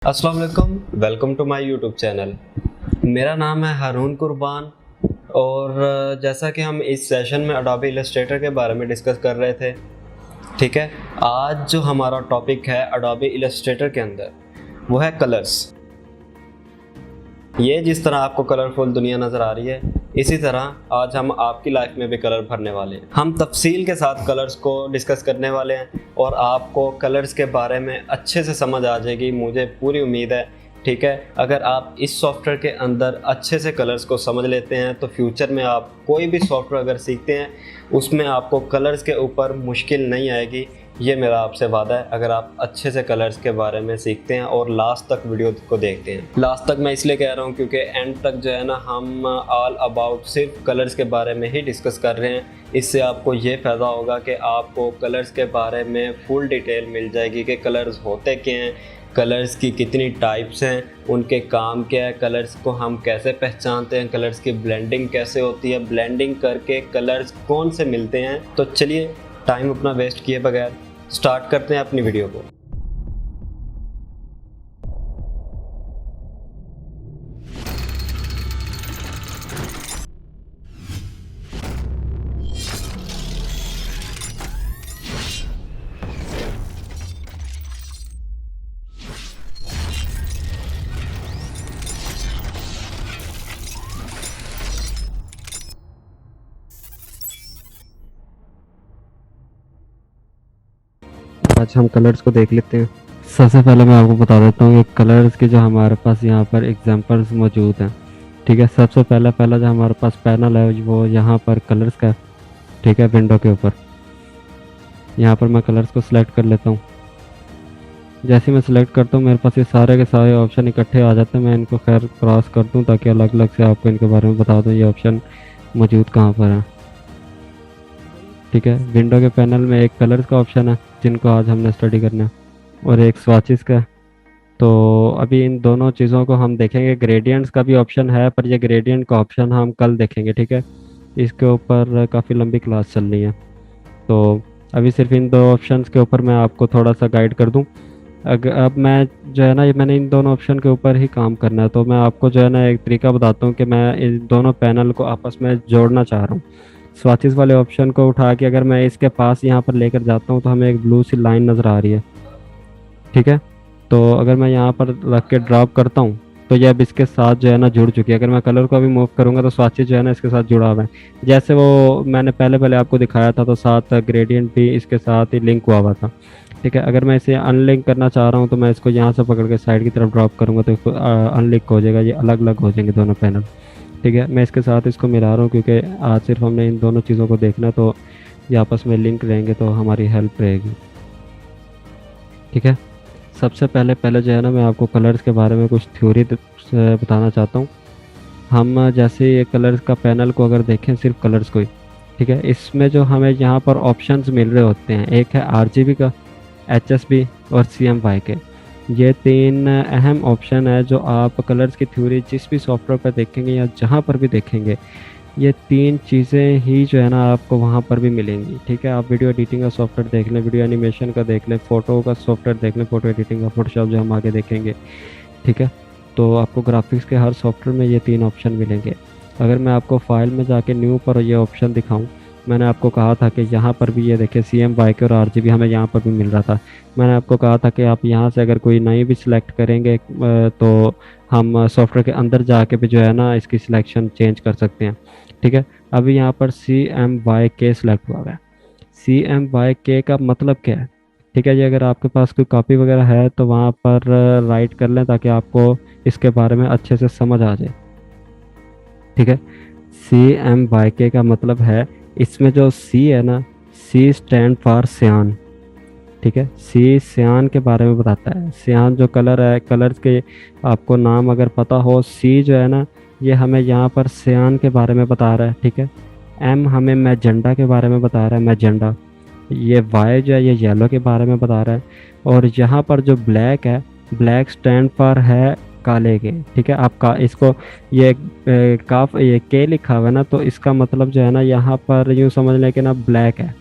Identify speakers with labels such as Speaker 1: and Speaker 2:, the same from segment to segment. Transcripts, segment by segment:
Speaker 1: अस्सलाम वालेकुम, welcome to my YouTube channel. मेरा नाम है हारून कुर्बान और जैसा कि हम इस सेशन में अडोबे इलस्ट्रेटर के बारे में डिस्कस कर रहे थे, ठीक है। आज जो हमारा टॉपिक है अडोबे इलस्ट्रेटर के अंदर वो है कलर्स। ये जिस तरह आपको कलरफुल दुनिया नज़र आ रही है, इसी तरह आज हम आपकी लाइफ में भी कलर भरने वाले हैं। हम तफसील के साथ कलर्स को डिस्कस करने वाले हैं और आपको कलर्स के बारे में अच्छे से समझ आ जाएगी, मुझे पूरी उम्मीद है, ठीक है। अगर आप इस सॉफ्टवेयर के अंदर अच्छे से कलर्स को समझ लेते हैं तो फ्यूचर में आप कोई भी सॉफ्टवेयर अगर सीखते हैं उसमें आपको कलर्स के ऊपर मुश्किल नहीं आएगी। ये मेरा आपसे वादा है, अगर आप अच्छे से कलर्स के बारे में सीखते हैं और लास्ट तक वीडियो को देखते हैं। लास्ट तक मैं इसलिए कह रहा हूँ क्योंकि एंड तक जो है ना हम ऑल अबाउट सिर्फ कलर्स के बारे में ही डिस्कस कर रहे हैं। इससे आपको ये फ़ायदा होगा कि आपको कलर्स के बारे में फुल डिटेल मिल जाएगी कि कलर्स होते क्या हैं, कलर्स की कितनी टाइप्स हैं, उनके काम क्या है, कलर्स को हम कैसे पहचानते हैं, कलर्स की ब्लेंडिंग कैसे होती है, ब्लेंडिंग करके कलर्स कौन से मिलते हैं। तो चलिए टाइम अपना वेस्ट किए बगैर स्टार्ट करते हैं अपनी वीडियो को।
Speaker 2: आज हम कलर्स को देख लेते हैं। सबसे पहले मैं आपको बता देता हूँ कि कलर्स के जो हमारे पास यहाँ पर एग्जांपल्स मौजूद हैं, ठीक है। सबसे पहला जो हमारे पास पैनल है वो यहाँ पर कलर्स का है, ठीक है। विंडो के ऊपर यहाँ पर मैं कलर्स को सिलेक्ट कर लेता हूँ। जैसे मैं सिलेक्ट करता हूँ मेरे पास ये सारे के सारे ऑप्शन इकट्ठे आ जाते हैं। मैं इनको खैर क्रॉस कर दूँ ताकि अलग अलग से आपको इनके बारे में बता दूँ ये ऑप्शन मौजूद कहाँ पर है, ठीक है। विंडो के पैनल में एक कलर्स का ऑप्शन है जिनको आज हमने स्टडी करना है और एक स्वाचेस का है। तो अभी इन दोनों चीज़ों को हम देखेंगे। ग्रेडियंट्स का भी ऑप्शन है पर ये ग्रेडियंट का ऑप्शन हम कल देखेंगे, ठीक है। इसके ऊपर काफ़ी लंबी क्लास चल रही है, तो अभी सिर्फ इन दो ऑप्शंस के ऊपर मैं आपको थोड़ा सा गाइड कर दूं। अब मैं जो है ना मैंने इन दोनों ऑप्शन के ऊपर ही काम करना है, तो मैं आपको जो है ना एक तरीका बताता हूँ कि मैं इन दोनों पैनल को आपस में जोड़ना चाह रहा हूँ। स्वाचेस वाले ऑप्शन को उठा के अगर मैं इसके पास यहाँ पर लेकर जाता हूँ तो हमें एक ब्लू सी लाइन नज़र आ रही है, ठीक है। तो अगर मैं यहाँ पर रख के ड्रॉप करता हूँ तो ये अब इसके साथ जो है ना जुड़ चुकी है। अगर मैं कलर को अभी मूव करूँगा तो स्वाचेस जो है ना इसके साथ जुड़ा हुआ है। जैसे वो मैंने पहले आपको दिखाया था तो साथ ग्रेडियंट भी इसके साथ ही लिंक हुआ था, ठीक है। अगर मैं इसे अनलिंक करना चाह रहा हूँ तो मैं इसको यहाँ से पकड़ के साइड की तरफ ड्रॉप करूँगा तो अनलिंक हो जाएगा, ये अलग अलग हो जाएंगे दोनों पैनल, ठीक है। मैं इसके साथ इसको मिला रहा हूँ क्योंकि आज सिर्फ हमने इन दोनों चीज़ों को देखना, तो ये आपस में लिंक रहेंगे तो हमारी हेल्प रहेगी, ठीक है। सबसे पहले जो है ना मैं आपको कलर्स के बारे में कुछ थ्योरी बताना चाहता हूँ। हम जैसे ये कलर्स का पैनल को अगर देखें, सिर्फ कलर्स को ही, ठीक है, इसमें जो हमें यहाँ पर ऑप्शंस मिल रहे होते हैं, एक है RGB का, HSB और CMYK के। ये तीन अहम ऑप्शन है जो आप कलर्स की थ्योरी जिस भी सॉफ्टवेयर पर देखेंगे या जहाँ पर भी देखेंगे, ये तीन चीज़ें ही जो है ना आपको वहाँ पर भी मिलेंगी, ठीक है। आप वीडियो एडिटिंग का सॉफ्टवेयर देख लें, वीडियो एनिमेशन का देख लें, फ़ोटो का सॉफ्टवेयर देख लें, फ़ोटो एडिटिंग का, फोटोशॉप जो हम आगे देखेंगे, ठीक है। तो आपको ग्राफिक्स के हर सॉफ्टवेयर में ये तीन ऑप्शन मिलेंगे। अगर मैं आपको फाइल में जाके न्यू पर ये ऑप्शन दिखाऊँ, मैंने आपको कहा था कि यहाँ पर भी ये देखिए CMYK और RGB हमें यहाँ पर भी मिल रहा था। मैंने आपको कहा था कि आप यहाँ से अगर कोई नई भी सिलेक्ट करेंगे तो हम सॉफ्टवेयर के अंदर जाके भी जो है ना इसकी सिलेक्शन चेंज कर सकते हैं, ठीक है। अभी यहाँ पर CMYK सिलेक्ट हुआ है। CMYK का मतलब क्या है, ठीक है। ये अगर आपके पास कोई कॉपी वगैरह है तो वहाँ पर राइट कर लें ताकि आपको इसके बारे में अच्छे से समझ आ जाए, ठीक है। CMYK का मतलब है, इसमें जो C है ना, C स्टैंड फॉर सियान, ठीक है। C सियान के बारे में बताता है। सियान जो कलर है, कलर्स के आपको नाम अगर पता हो, C जो है ना ये हमें यहाँ पर सियान के बारे में बता रहा है, ठीक है। M हमें मैजेंडा के बारे में बता रहा है, मैजेंडा। ये Y जो है ये येलो के बारे में बता रहा है। और यहाँ पर जो ब्लैक है, ब्लैक स्टैंड फॉर है काले के, ठीक है। आपका इसको ये काफ ये के लिखा हुआ है ना, तो इसका मतलब जो है ना यहाँ पर यूँ समझ लें कि ना ब्लैक है,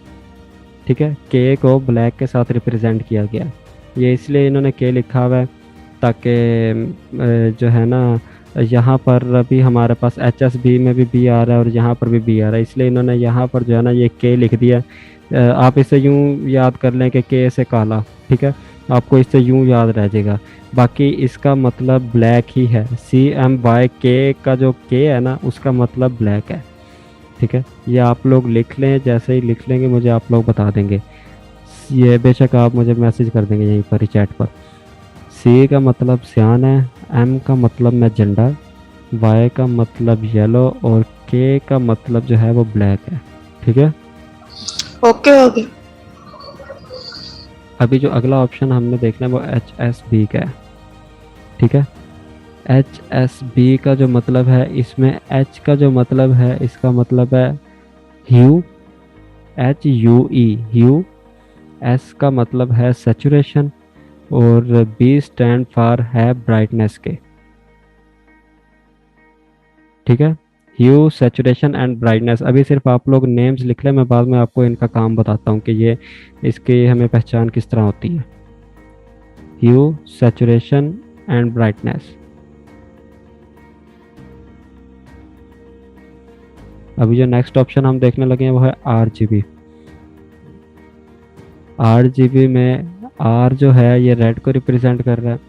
Speaker 2: ठीक है। के को ब्लैक के साथ रिप्रेजेंट किया गया, ये इसलिए इन्होंने के लिखा हुआ है। ताकि जो है ना यहाँ पर भी हमारे पास HSB में भी बी आ रहा है और यहाँ पर भी बी आ रहा है, इसलिए इन्होंने यहाँ पर जो है ना ये के लिख दिया। आप इसे यूं याद कर लें कि के से काला, ठीक है, आपको इससे यूं याद रह जाएगा। बाकी इसका मतलब ब्लैक ही है, CMYK का जो के है ना उसका मतलब ब्लैक है, ठीक है। ये आप लोग लिख लें, जैसे ही लिख लेंगे मुझे आप लोग बता देंगे, ये बेशक आप मुझे मैसेज कर देंगे यहीं पर ही चैट पर। C का मतलब सियान है, M का मतलब मैजेंडा, Y का मतलब येलो और K का मतलब जो है वो ब्लैक है, ठीक है।
Speaker 3: Okay okay.
Speaker 2: अभी जो अगला ऑप्शन हमने देखना है वो HSB का है, ठीक है। HSB का जो मतलब है, इसमें H का जो मतलब है इसका मतलब है ह्यू, HUE ह्यू, S का मतलब है सैचुरेशन और B स्टैंड फॉर है ब्राइटनेस के, ठीक है। ह्यू, सैचुरेशन एंड ब्राइटनेस। अभी सिर्फ आप लोग नेम्स लिख लें, मैं बाद में आपको इनका काम बताता हूँ कि ये इसकी हमें पहचान किस तरह होती है। ह्यू, सैचुरेशन एंड ब्राइटनेस। अभी जो नेक्स्ट ऑप्शन हम देखने लगे हैं वो है RGB। RGB में R जो है ये रेड को रिप्रेजेंट कर रहा है,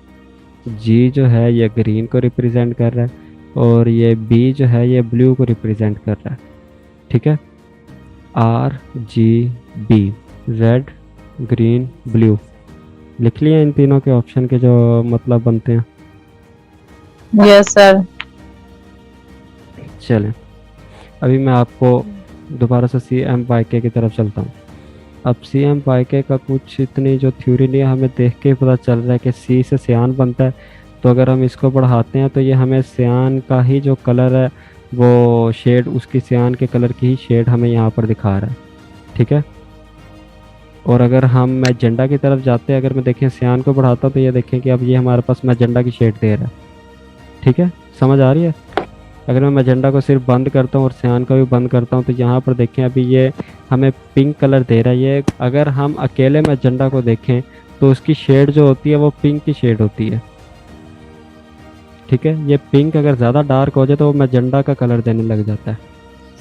Speaker 2: G जो है ये ग्रीन को रिप्रेजेंट कर रहा है और ये B जो है ये ब्लू को रिप्रेजेंट कर रहा है, ठीक है। RGB, red, green, blue. लिख लिए इन तीनों के ऑप्शन के जो मतलब बनते हैं।
Speaker 3: Yes sir.
Speaker 2: चलें, अभी मैं आपको दोबारा से CMYK की तरफ चलता हूँ। अब CMYK का कुछ इतनी जो थ्योरी नहीं है, हमें देख के ही पता चल रहा है कि C से सियान बनता है, तो अगर हम इसको बढ़ाते हैं तो ये हमें सियान का ही जो कलर है वो शेड, उसकी सियान के कलर की ही शेड हमें यहाँ पर दिखा रहा है, ठीक है। और अगर हम मैजेंडा की तरफ जाते हैं, अगर मैं देखें सियान को बढ़ाता हूँ तो ये देखें कि अब ये हमारे पास मैजेंडा की शेड दे रहा है, ठीक है, समझ आ रही है। अगर मैं मैजेंडा को सिर्फ बंद करता हूँ और सियान को भी बंद करता हूँ तो यहाँ पर देखें अभी ये हमें पिंक कलर दे रहा है। ये अगर हम अकेले मैजेंडा को देखें तो उसकी शेड जो होती है वो पिंक की शेड होती है, ठीक है। ये पिंक अगर ज़्यादा डार्क हो जाए तो वो मैजेंडा का कलर देने लग जाता है,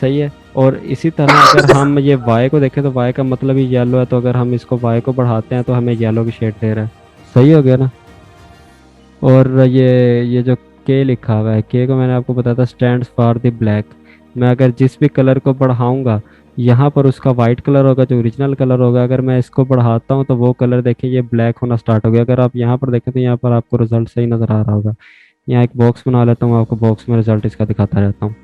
Speaker 2: सही है। और इसी तरह अगर हम ये Y को देखें तो Y का मतलब ही येलो है, तो अगर हम इसको Y को बढ़ाते हैं तो हमें येलो की शेड दे रहा है, सही हो गया ना। और ये जो के लिखा हुआ है, के को मैंने आपको बताया था स्टैंड फॉर द ब्लैक। मैं अगर जिस भी कलर को बढ़ाऊंगा यहाँ पर उसका वाइट कलर होगा जो ओरिजिनल कलर होगा, अगर मैं इसको बढ़ाता हूँ तो वो कलर देखिए ये ब्लैक होना स्टार्ट हो गया। अगर आप यहाँ पर देखें तो यहाँ पर आपको रिजल्ट सही नज़र आ रहा होगा। यहाँ एक बॉक्स बना लेता हूँ, आपको बॉक्स में रिजल्ट इसका दिखाता रहता हूँ।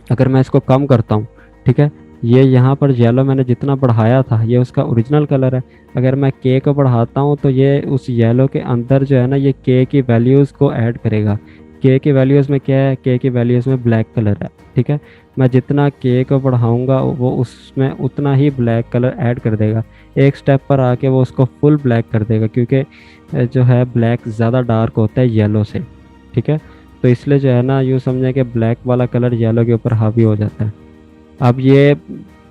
Speaker 2: अगर मैं इसको कम करता हूँ, ठीक है, ये यहाँ पर येलो मैंने जितना बढ़ाया था ये उसका ओरिजिनल कलर है। अगर मैं के को बढ़ाता हूँ तो ये उस येलो के अंदर जो है ना ये के की वैल्यूज़ को ऐड करेगा। के की वैल्यूज़ में क्या है, के की वैल्यूज़ में ब्लैक कलर है, ठीक है। मैं जितना के को बढ़ाऊँगा वो उसमें उतना ही ब्लैक कलर ऐड कर देगा। एक स्टेप पर आके वो उसको फुल ब्लैक कर देगा, क्योंकि जो है ब्लैक ज़्यादा डार्क होता है येलो से, ठीक है। तो इसलिए जो है ना यूँ समझें कि ब्लैक वाला कलर येलो के ऊपर हावी हो जाता है। अब ये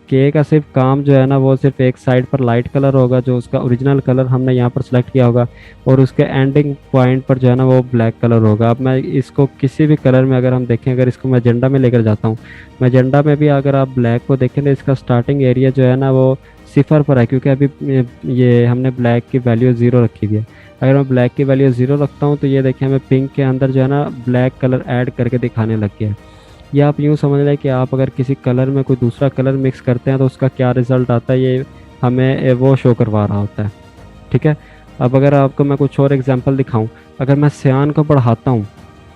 Speaker 2: के का सिर्फ काम जो है ना वो सिर्फ एक साइड पर लाइट कलर होगा जो उसका ओरिजिनल कलर हमने यहाँ पर सेलेक्ट किया होगा, और उसके एंडिंग पॉइंट पर जो है ना वो ब्लैक कलर होगा। अब मैं इसको किसी भी कलर में अगर हम देखें, अगर इसको मैजेंडा में लेकर जाता हूँ, मैजेंडा में भी अगर आप ब्लैक को देखें तो इसका स्टार्टिंग एरिया जो है ना वो 0 पर है, क्योंकि अभी ये हमने ब्लैक की वैल्यू 0 रखी हुई है। अगर मैं ब्लैक की वैल्यू 0 रखता हूँ तो ये देखें हमें पिंक के अंदर जो है ना ब्लैक कलर ऐड करके दिखाने लग गया है। या आप यूँ समझ लें कि आप अगर किसी कलर में कोई दूसरा कलर मिक्स करते हैं तो उसका क्या रिज़ल्ट आता है ये हमें वो शो करवा रहा होता है, ठीक है। अब अगर आपको मैं कुछ और एग्जांपल दिखाऊं, अगर मैं सियान को बढ़ाता हूं,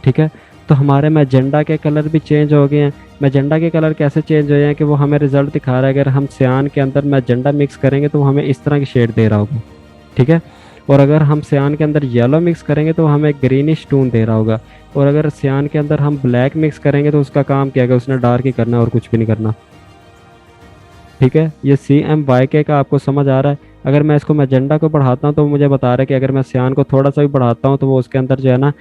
Speaker 2: ठीक है, तो हमारे मैजेंडा के कलर भी चेंज हो गए हैं। मैजेंडा के कलर कैसे चेंज हो गए हैं कि वो हमें रिज़ल्ट दिखा रहा है। अगर हम सियान के अंदर मैजेंडा मिक्स करेंगे तो वो हमें इस तरह की शेड दे रहा होगा, ठीक है। और अगर हम सियान के अंदर येलो मिक्स करेंगे तो हमें ग्रीनिश टोन दे रहा होगा। और अगर सियान के अंदर हम ब्लैक मिक्स करेंगे तो उसका काम क्या है, उसने डार्क ही करना है और कुछ भी नहीं करना, ठीक है। ये CMYK का आपको समझ आ रहा है। अगर मैं इसको मैजेंडा को बढ़ाता हूँ तो मुझे बता रहा है कि अगर मैं सियान को थोड़ा सा भी बढ़ाता हूँ तो वो उसके अंदर जो है ना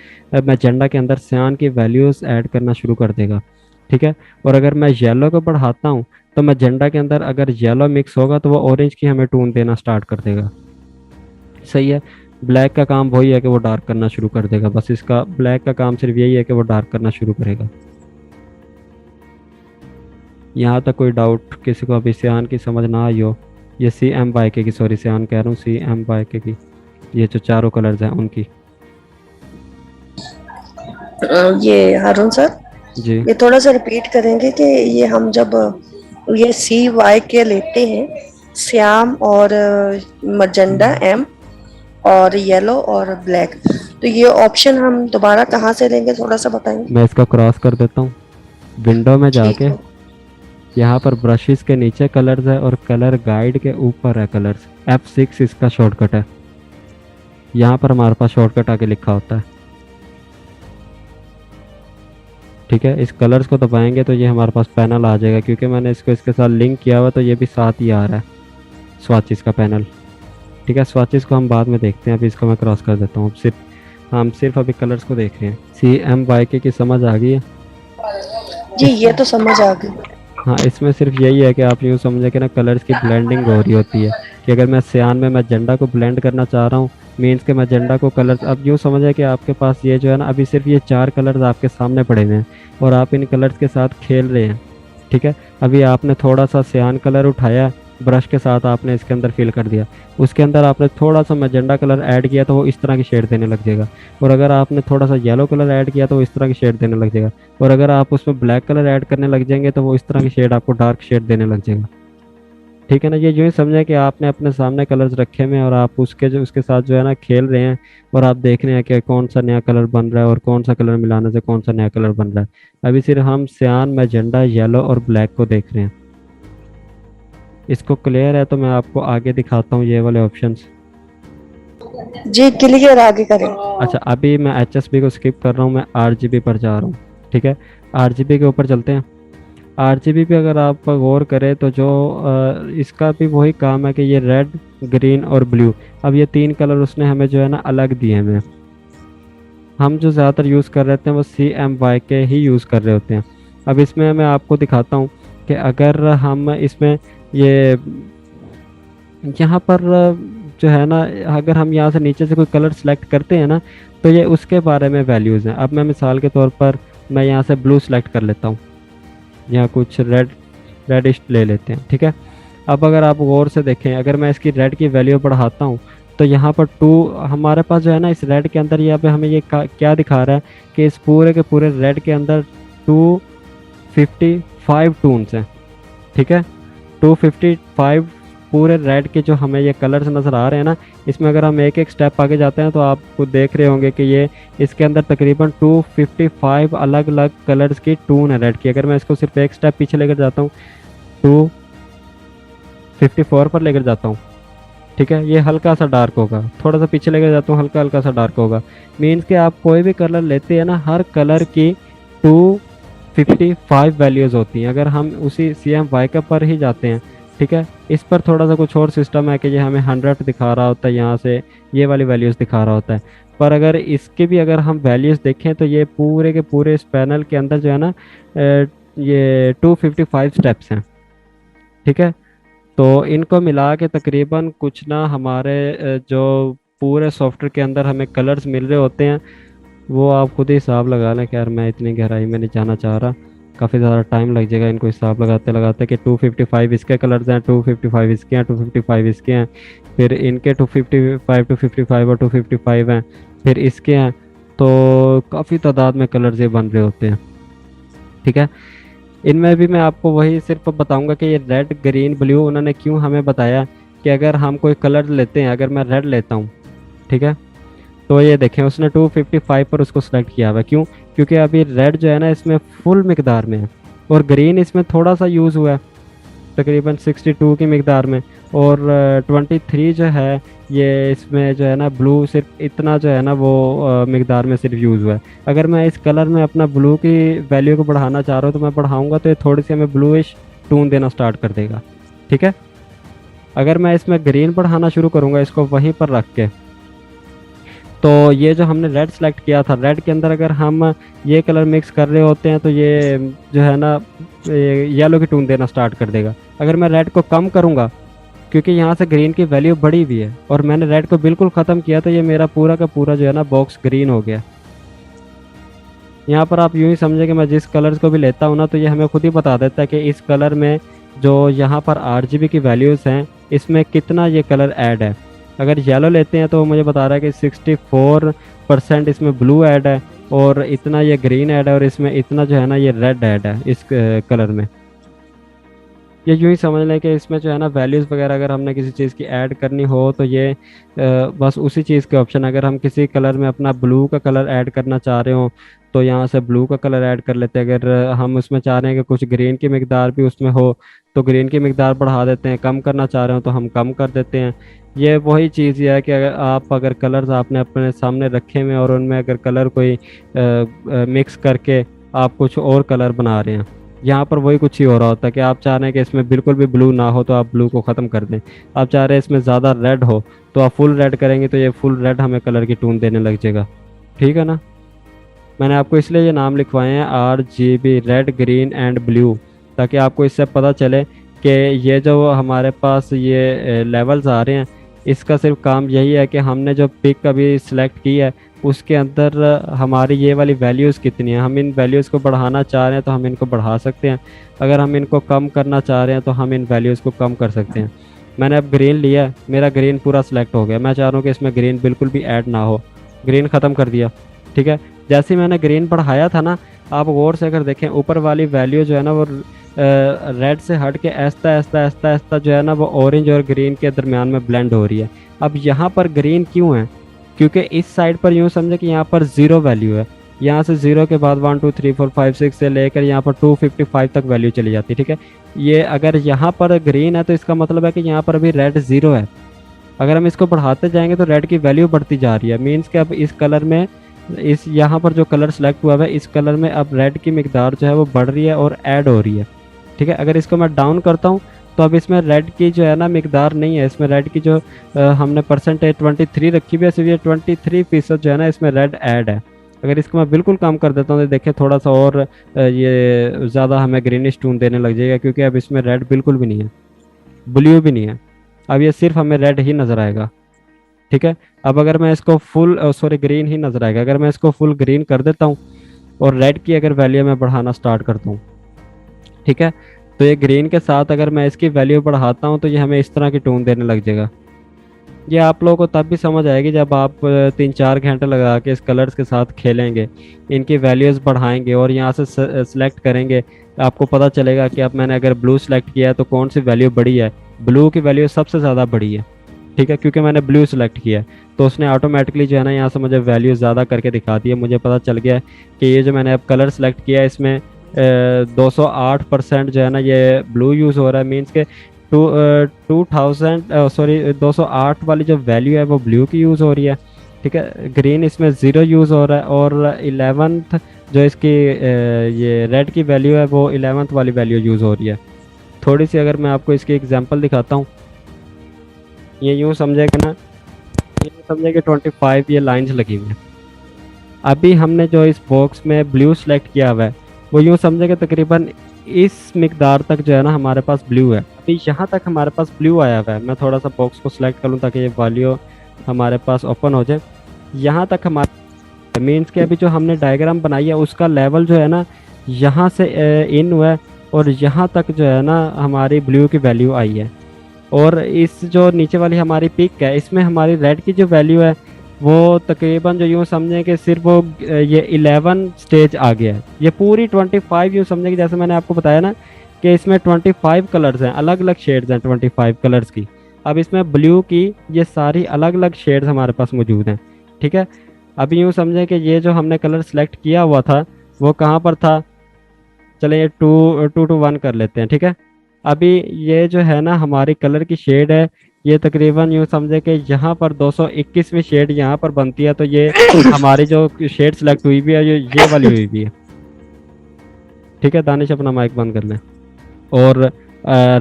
Speaker 2: मैजेंडा के अंदर सियान की वैल्यूज़ ऐड करना शुरू कर देगा, ठीक है। और अगर मैं येलो को बढ़ाता हूँ तो मैजेंडा के अंदर अगर येलो मिक्स होगा तो वो ऑरेंज की हमें टोन देना स्टार्ट कर देगा, सही है। ब्लैक का काम वही है कि वो डार्क करना शुरू कर देगा, बस इसका ब्लैक का काम सिर्फ यही है कि वो डार्क करना शुरू करेगा। यहाँ तक कोई डाउट किसी को अभी सियान की समझ ना आई हो? ये CM YK की, सॉरी सियान कह रहा हूँ, CM YK की, ये जो चारों कलर्स हैं उनकी।
Speaker 4: ये हारून सर,
Speaker 2: जी
Speaker 4: ये थोड़ा सा रिपीट करेंगे कि ये हम जब ये CY के लेते हैं, श्याम और मजेंडा M और येलो और ब्लैक, तो ये ऑप्शन हम दोबारा कहाँ से लेंगे, थोड़ा सा बताएंगे?
Speaker 2: मैं इसका क्रॉस कर देता हूँ। विंडो में
Speaker 4: ठीक
Speaker 2: जाके
Speaker 4: है।
Speaker 2: यहाँ पर ब्रशेस के नीचे कलर्स है और कलर गाइड के ऊपर है कलर्स। F6 इसका शॉर्टकट है। यहाँ पर हमारे पास शॉर्टकट आके लिखा होता है, ठीक है। इस कलर्स को दबाएंगे तो ये हमारे पास पैनल आ जाएगा, क्योंकि मैंने इसको इसके साथ लिंक किया हुआ तो ये भी साथ ही आ रहा है स्वाचेस का पैनल, ठीक है। स्वाचेस को हम बाद में देखते हैं, अभी इसको मैं क्रॉस कर देता हूँ। हम सिर्फ अभी कलर्स को देख रहे हैं। CM YK की समझ आ गई है?
Speaker 4: जी ये तो समझ आ गई।
Speaker 2: हाँ, इसमें सिर्फ यही है कि आप यूँ समझे कि ना कलर्स की ब्लेंडिंग हो रही होती है, कि अगर मैं सियान में मैजेंडा को ब्लेंड करना चाह रहा हूँ, मीन्स के मैजेंडा को कलर्स, अब यूँ समझे कि आपके पास ये जो है ना अभी सिर्फ ये 4 कलर्स आपके सामने पड़े हुए हैं और आप इन कलर्स के साथ खेल रहे हैं, ठीक है। अभी आपने थोड़ा सा सियान कलर उठाया, ब्रश के साथ आपने इसके अंदर फिल कर दिया, उसके अंदर आपने थोड़ा सा मैजेंडा कलर ऐड किया तो वो इस तरह की शेड देने लग जाएगा, और अगर आपने थोड़ा सा येलो कलर ऐड किया तो वो इस तरह की शेड देने लग जाएगा, और अगर आप उसमें ब्लैक कलर ऐड करने लग जाएंगे तो वो इस तरह की शेड, आपको डार्क शेड देने लग जाएगा, ठीक है ना। ये यूँ ही समझें कि आपने अपने सामने कलर्स रखे हुए हैं और आप उसके साथ जो है ना खेल रहे हैं, और आप देख रहे हैं कि कौन सा नया कलर बन रहा है और कौन सा कलर मिलाने से कौन सा नया कलर बन रहा है। अभी सिर्फ हम सियान, मैजेंडा, येलो और ब्लैक को देख रहे हैं। इसको क्लियर है तो मैं आपको आगे दिखाता हूँ ये वाले ऑप्शंस।
Speaker 4: जी क्लियर, आगे करें।
Speaker 2: अच्छा, अभी मैं HSB को स्किप कर रहा हूँ, मैं RGB पर जा रहा हूँ, ठीक है। RGB के ऊपर चलते हैं। RGB पे अगर आप गौर करें तो जो इसका भी वही काम है कि ये रेड, ग्रीन और ब्लू, अब ये 3 कलर उसने हमें जो है ना अलग दिए हैं। हम जो ज़्यादातर यूज़ कर रहे हैं वो CM YK ही यूज़ कर रहे होते हैं। अब इसमें मैं आपको दिखाता हूँ कि अगर हम इसमें ये यहाँ पर जो है ना, अगर हम यहाँ से नीचे से कोई कलर सेलेक्ट करते हैं ना तो ये उसके बारे में वैल्यूज़ हैं। अब मैं मिसाल के तौर पर मैं यहाँ से ब्लू सेलेक्ट कर लेता हूँ, यहाँ कुछ रेडिश ले लेते हैं, ठीक है। अब अगर आप गौर से देखें, अगर मैं इसकी रेड की वैल्यू बढ़ाता हूँ तो यहाँ पर 2 हमारे पास जो है ना, इस रेड के अंदर यहाँ पे हमें ये क्या दिखा रहा है कि इस पूरे के पूरे रेड के अंदर 255 टून्स हैं, ठीक है। 255 पूरे रेड के जो हमें ये कलर्स नज़र आ रहे हैं ना, इसमें अगर हम एक एक स्टेप आगे जाते हैं तो आपको देख रहे होंगे कि ये इसके अंदर तकरीबन 255 अलग अलग कलर्स की टून है रेड की। अगर मैं इसको सिर्फ एक स्टेप पीछे लेकर जाता हूँ, 254 पर लेकर जाता हूँ, ठीक है, ये हल्का सा डार्क होगा। थोड़ा सा पीछे लेकर जाता हूँ, हल्का हल्का सा डार्क होगा। मीन्स कि आप कोई भी कलर लेते हैं ना, हर कलर की 255 वैल्यूज़ होती हैं। अगर हम उसी CM YK पर ही जाते हैं, ठीक है, इस पर थोड़ा सा कुछ और सिस्टम है कि ये हमें 100 दिखा रहा होता है, यहाँ से ये वाली वैल्यूज़ दिखा रहा होता है। पर अगर इसके भी अगर हम वैल्यूज़ देखें तो ये पूरे के पूरे इस पैनल के अंदर जो है ना ये 255 स्टेप्स हैं, ठीक है। तो इनको मिला के तकरीबन कुछ ना हमारे जो पूरे सॉफ्टवेयर के अंदर हमें कलर्स मिल रहे होते हैं, वो आप खुद ही हिसाब लगा लें। खैर मैं इतनी गहराई में नहीं जाना चाह रहा, काफ़ी ज़्यादा टाइम लग जाएगा इनको हिसाब लगाते लगाते कि 255 इसके कलर्स हैं, 255 इसके हैं, 255 इसके हैं, फिर इनके 255, 255 और 255 हैं, फिर इसके हैं। तो काफ़ी तादाद में कलर्स ये बन रहे होते हैं, ठीक है। इनमें भी मैं आपको वही सिर्फ बताऊंगा कि ये रेड, ग्रीन, ब्लू उन्होंने क्यों हमें बताया कि अगर हम कोई कलर लेते हैं, अगर मैं रेड लेता हूँ, ठीक है, तो ये देखें उसने 255 पर उसको सेलेक्ट किया हुआ है। क्यों? क्योंकि अभी रेड जो है ना इसमें फुल मिकदार में है, और ग्रीन इसमें थोड़ा सा यूज़ हुआ है तकरीबन 62 की मिकदार में, और 23 जो है ये इसमें जो है ना ब्लू सिर्फ इतना जो है ना वो मिकदार में सिर्फ यूज़ हुआ है। अगर मैं इस कलर में अपना ब्लू की वैल्यू को बढ़ाना चाह रहा हूँ तो मैं बढ़ाऊँगा तो ये थोड़ी सी हमें ब्लूइश टून देना स्टार्ट कर देगा, ठीक है। अगर मैं इसमें ग्रीन बढ़ाना शुरू करूँगा इसको वहीं पर रख के, तो ये जो हमने रेड सेलेक्ट किया था, रेड के अंदर अगर हम ये कलर मिक्स कर रहे होते हैं तो ये जो है ना येलो की टून देना स्टार्ट कर देगा। अगर मैं रेड को कम करूँगा क्योंकि यहाँ से ग्रीन की वैल्यू बढ़ी हुई है और मैंने रेड को बिल्कुल ख़त्म किया तो ये मेरा पूरा का पूरा जो है ना बॉक्स ग्रीन हो गया। यहाँ पर आप यूँ ही समझे कि मैं जिस कलर्स को भी लेता हूँ ना तो ये हमें खुद ही बता देता है कि इस कलर में जो यहाँ पर RGB की वैल्यूज़ हैं इसमें कितना ये कलर ऐड है। अगर येलो लेते हैं तो वो मुझे बता रहा है कि 64% इसमें ब्लू ऐड है और इतना ये ग्रीन ऐड है और इसमें इतना जो है ना ये रेड ऐड है इस कलर में। ये यूँ ही समझ लें कि इसमें जो है ना वैल्यूज़ वगैरह अगर हमने किसी चीज़ की ऐड करनी हो तो ये बस उसी चीज़ के ऑप्शन, अगर हम किसी कलर में अपना ब्लू का कलर ऐड करना चाह रहे हो तो यहाँ से ब्लू का कलर ऐड कर लेते हैं। अगर हम उसमें चाह रहे हैं कि कुछ ग्रीन की मिकदार भी उसमें हो तो ग्रीन की मिकदार बढ़ा देते हैं, कम करना चाह रहे हो तो हम कम कर देते हैं। ये वही चीज़ है कि अगर कलर्स आपने अपने सामने रखे हुए और उनमें अगर कलर कोई मिक्स करके आप कुछ और कलर बना रहे हैं, यहाँ पर वही कुछ ही हो रहा होता है कि आप चाह रहे हैं कि इसमें बिल्कुल भी ब्लू ना हो तो आप ब्लू को ख़त्म कर दें, आप चाह रहे हैं इसमें ज़्यादा रेड हो तो आप फुल रेड करेंगे तो ये फुल रेड हमें कलर की टून देने लग जाएगा। ठीक है ना। मैंने आपको इसलिए ये नाम लिखवाए हैं RGB, red green and blue, ताकि आपको इससे पता चले कि ये जो हमारे पास ये लेवल्स आ रहे हैं इसका सिर्फ काम यही है कि हमने जो पिक अभी सिलेक्ट की है उसके अंदर हमारी ये वाली वैल्यूज़ कितनी है। हम इन वैल्यूज़ को बढ़ाना चाह रहे हैं तो हम इनको बढ़ा सकते हैं, अगर हम इनको कम करना चाह रहे हैं तो हम इन वैल्यूज़ को कम कर सकते हैं। मैंने अब ग्रीन लिया है, मेरा ग्रीन पूरा सिलेक्ट हो गया, मैं चाह रहा हूँ कि इसमें ग्रीन बिल्कुल भी ऐड ना हो, ग्रीन ख़त्म कर दिया। ठीक है। जैसे मैंने ग्रीन बढ़ाया था ना, आप गौर से अगर देखें ऊपर वाली वैल्यू जो है ना वो रेड से हट के ऐसा ऐसा ऐसा ऐसा जो है ना वो ऑरेंज और ग्रीन के दरमियान में ब्लेंड हो रही है। अब यहाँ पर ग्रीन क्यों है? क्योंकि इस साइड पर यूँ समझे कि यहाँ पर 0 वैल्यू है, यहाँ से 0 के बाद 1 2 3 4 5 6 से लेकर यहाँ पर 255 तक वैल्यू चली जाती है। ठीक है। ये अगर यहाँ पर ग्रीन है तो इसका मतलब है कि यहाँ पर अभी रेड 0 है। अगर हम इसको बढ़ाते जाएंगे तो रेड की वैल्यू बढ़ती जा रही है, मीन्स कि अब इस कलर में इस यहाँ पर जो कलर सेलेक्ट हुआ है इस कलर में अब रेड की मिकदार जो है वो बढ़ रही है और ऐड हो रही है। ठीक है। अगर इसको मैं डाउन करता हूँ तो अब इसमें रेड की जो है ना मिकदार नहीं है, इसमें रेड की जो हमने परसेंटेज 23 रखी हुई है, सिर्फ ये 23% जो है ना इसमें रेड ऐड है। अगर इसको मैं बिल्कुल कम कर देता हूँ तो देखिए थोड़ा सा और ये ज़्यादा हमें ग्रीनिश टोन देने लग जाएगा, क्योंकि अब इसमें रेड बिल्कुल भी नहीं है, ब्लू भी नहीं है, अब ये सिर्फ हमें रेड ही नज़र आएगा। ठीक है। अब अगर मैं इसको फुल ग्रीन ही नज़र आएगा, अगर मैं इसको फुल ग्रीन कर देता हूँ और रेड की अगर वैल्यू मैं बढ़ाना स्टार्ट करता हूँ, ठीक है, तो ये ग्रीन के साथ अगर मैं इसकी वैल्यू बढ़ाता हूँ तो ये हमें इस तरह की टोन देने लग जाएगा। ये आप लोगों को तब भी समझ आएगी जब आप 3-4 घंटे लगा के इस कलर्स के साथ खेलेंगे, इनकी वैल्यूज़ बढ़ाएंगे और यहाँ से सेलेक्ट करेंगे, आपको पता चलेगा कि अब मैंने अगर ब्लू सेलेक्ट किया है तो कौन सी वैल्यू बड़ी है। ब्लू की वैल्यू सबसे ज़्यादा बड़ी है। ठीक है। क्योंकि मैंने ब्लू सेलेक्ट किया है तो उसने ऑटोमेटिकली जो है ना यहाँ से मुझे वैल्यू ज़्यादा करके दिखा दी है। मुझे पता चल गया है कि ये जो मैंने अब कलर सेलेक्ट किया है इसमें 208% जो है ना ये ब्लू यूज़ हो रहा है, मीन्स के 208 वाली जो वैल्यू है वो ब्लू की यूज़ हो रही है। ठीक है। ग्रीन इसमें 0 यूज़ हो रहा है और 11th जो इसकी ये रेड की वैल्यू है वो 11th वाली वैल्यू यूज़ हो रही है। थोड़ी सी अगर मैं आपको इसकी एग्जांपल दिखाता हूँ, ये यूँ समझेगा ना, ये समझे कि 25 ये लाइंस लगी हुई हैं। अभी हमने जो इस बॉक्स में ब्लू सेलेक्ट किया हुआ है वो यूँ समझे कि तकरीबन इस मिकदार तक जो है ना हमारे पास ब्लू है। अभी यहाँ तक हमारे पास ब्लू आया हुआ है। मैं थोड़ा सा बॉक्स को सिलेक्ट कर लूँ ताकि ये वैल्यू हमारे पास ओपन हो जाए। यहाँ तक हमारे मीन्स के अभी जो हमने डायग्राम बनाई है उसका लेवल जो है ना यहाँ से इन हुआ है और यहाँ तक जो है ना हमारी ब्लू की वैल्यू आई है। और इस जो नीचे वाली हमारी पिक है इसमें हमारी रेड की जो वैल्यू है वो तकरीबन जो यूँ समझें कि सिर्फ वो ये 11 स्टेज आ गया है। ये पूरी 25 यूँ समझें कि जैसे मैंने आपको बताया ना कि इसमें 25 कलर्स हैं, अलग अलग शेड्स हैं 25 कलर्स की। अब इसमें ब्लू की ये सारी अलग अलग शेड्स हमारे पास मौजूद हैं। ठीक है। अभी यूँ समझें कि ये जो हमने कलर सेलेक्ट किया हुआ था वो कहाँ पर था, चले ये 2 to 1 कर लेते हैं। ठीक है। अभी ये जो है ना हमारी कलर की शेड है ये तकरीबन यूँ समझे कि यहाँ पर 221वीं शेड यहाँ पर बनती है, तो ये हमारी जो शेड सेलेक्ट हुई भी है ये वाली हुई भी है। ठीक है। दानिश अपना माइक बंद कर लें। और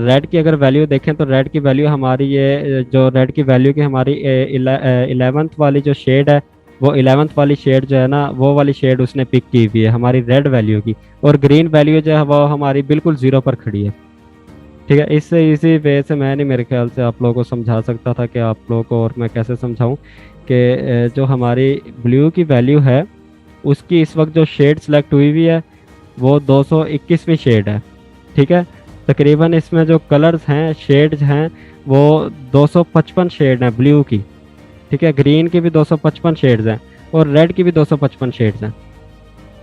Speaker 2: रेड की अगर वैल्यू देखें तो रेड की वैल्यू हमारी ये जो रेड की वैल्यू की हमारी 11th वाली जो शेड है वो 11th वाली शेड जो है ना वो वाली शेड उसने पिक की हुई है हमारी रेड वैल्यू की। और ग्रीन वैल्यू जो है वो हमारी बिल्कुल 0 पर खड़ी है। ठीक है। इससे इसी वे से मैं नहीं, मेरे ख्याल से आप लोगों को समझा सकता था कि आप लोगों को, और मैं कैसे समझाऊं कि जो हमारी ब्लू की वैल्यू है उसकी इस वक्त जो शेड सेलेक्ट हुई हुई है वो 221वीं शेड है। ठीक है, तकरीबन इसमें जो कलर्स हैं, शेड्स हैं, वो 255 शेड हैं ब्लू की। ठीक है, ग्रीन की भी 255 शेड्स हैं और रेड की भी 255 शेड्स हैं।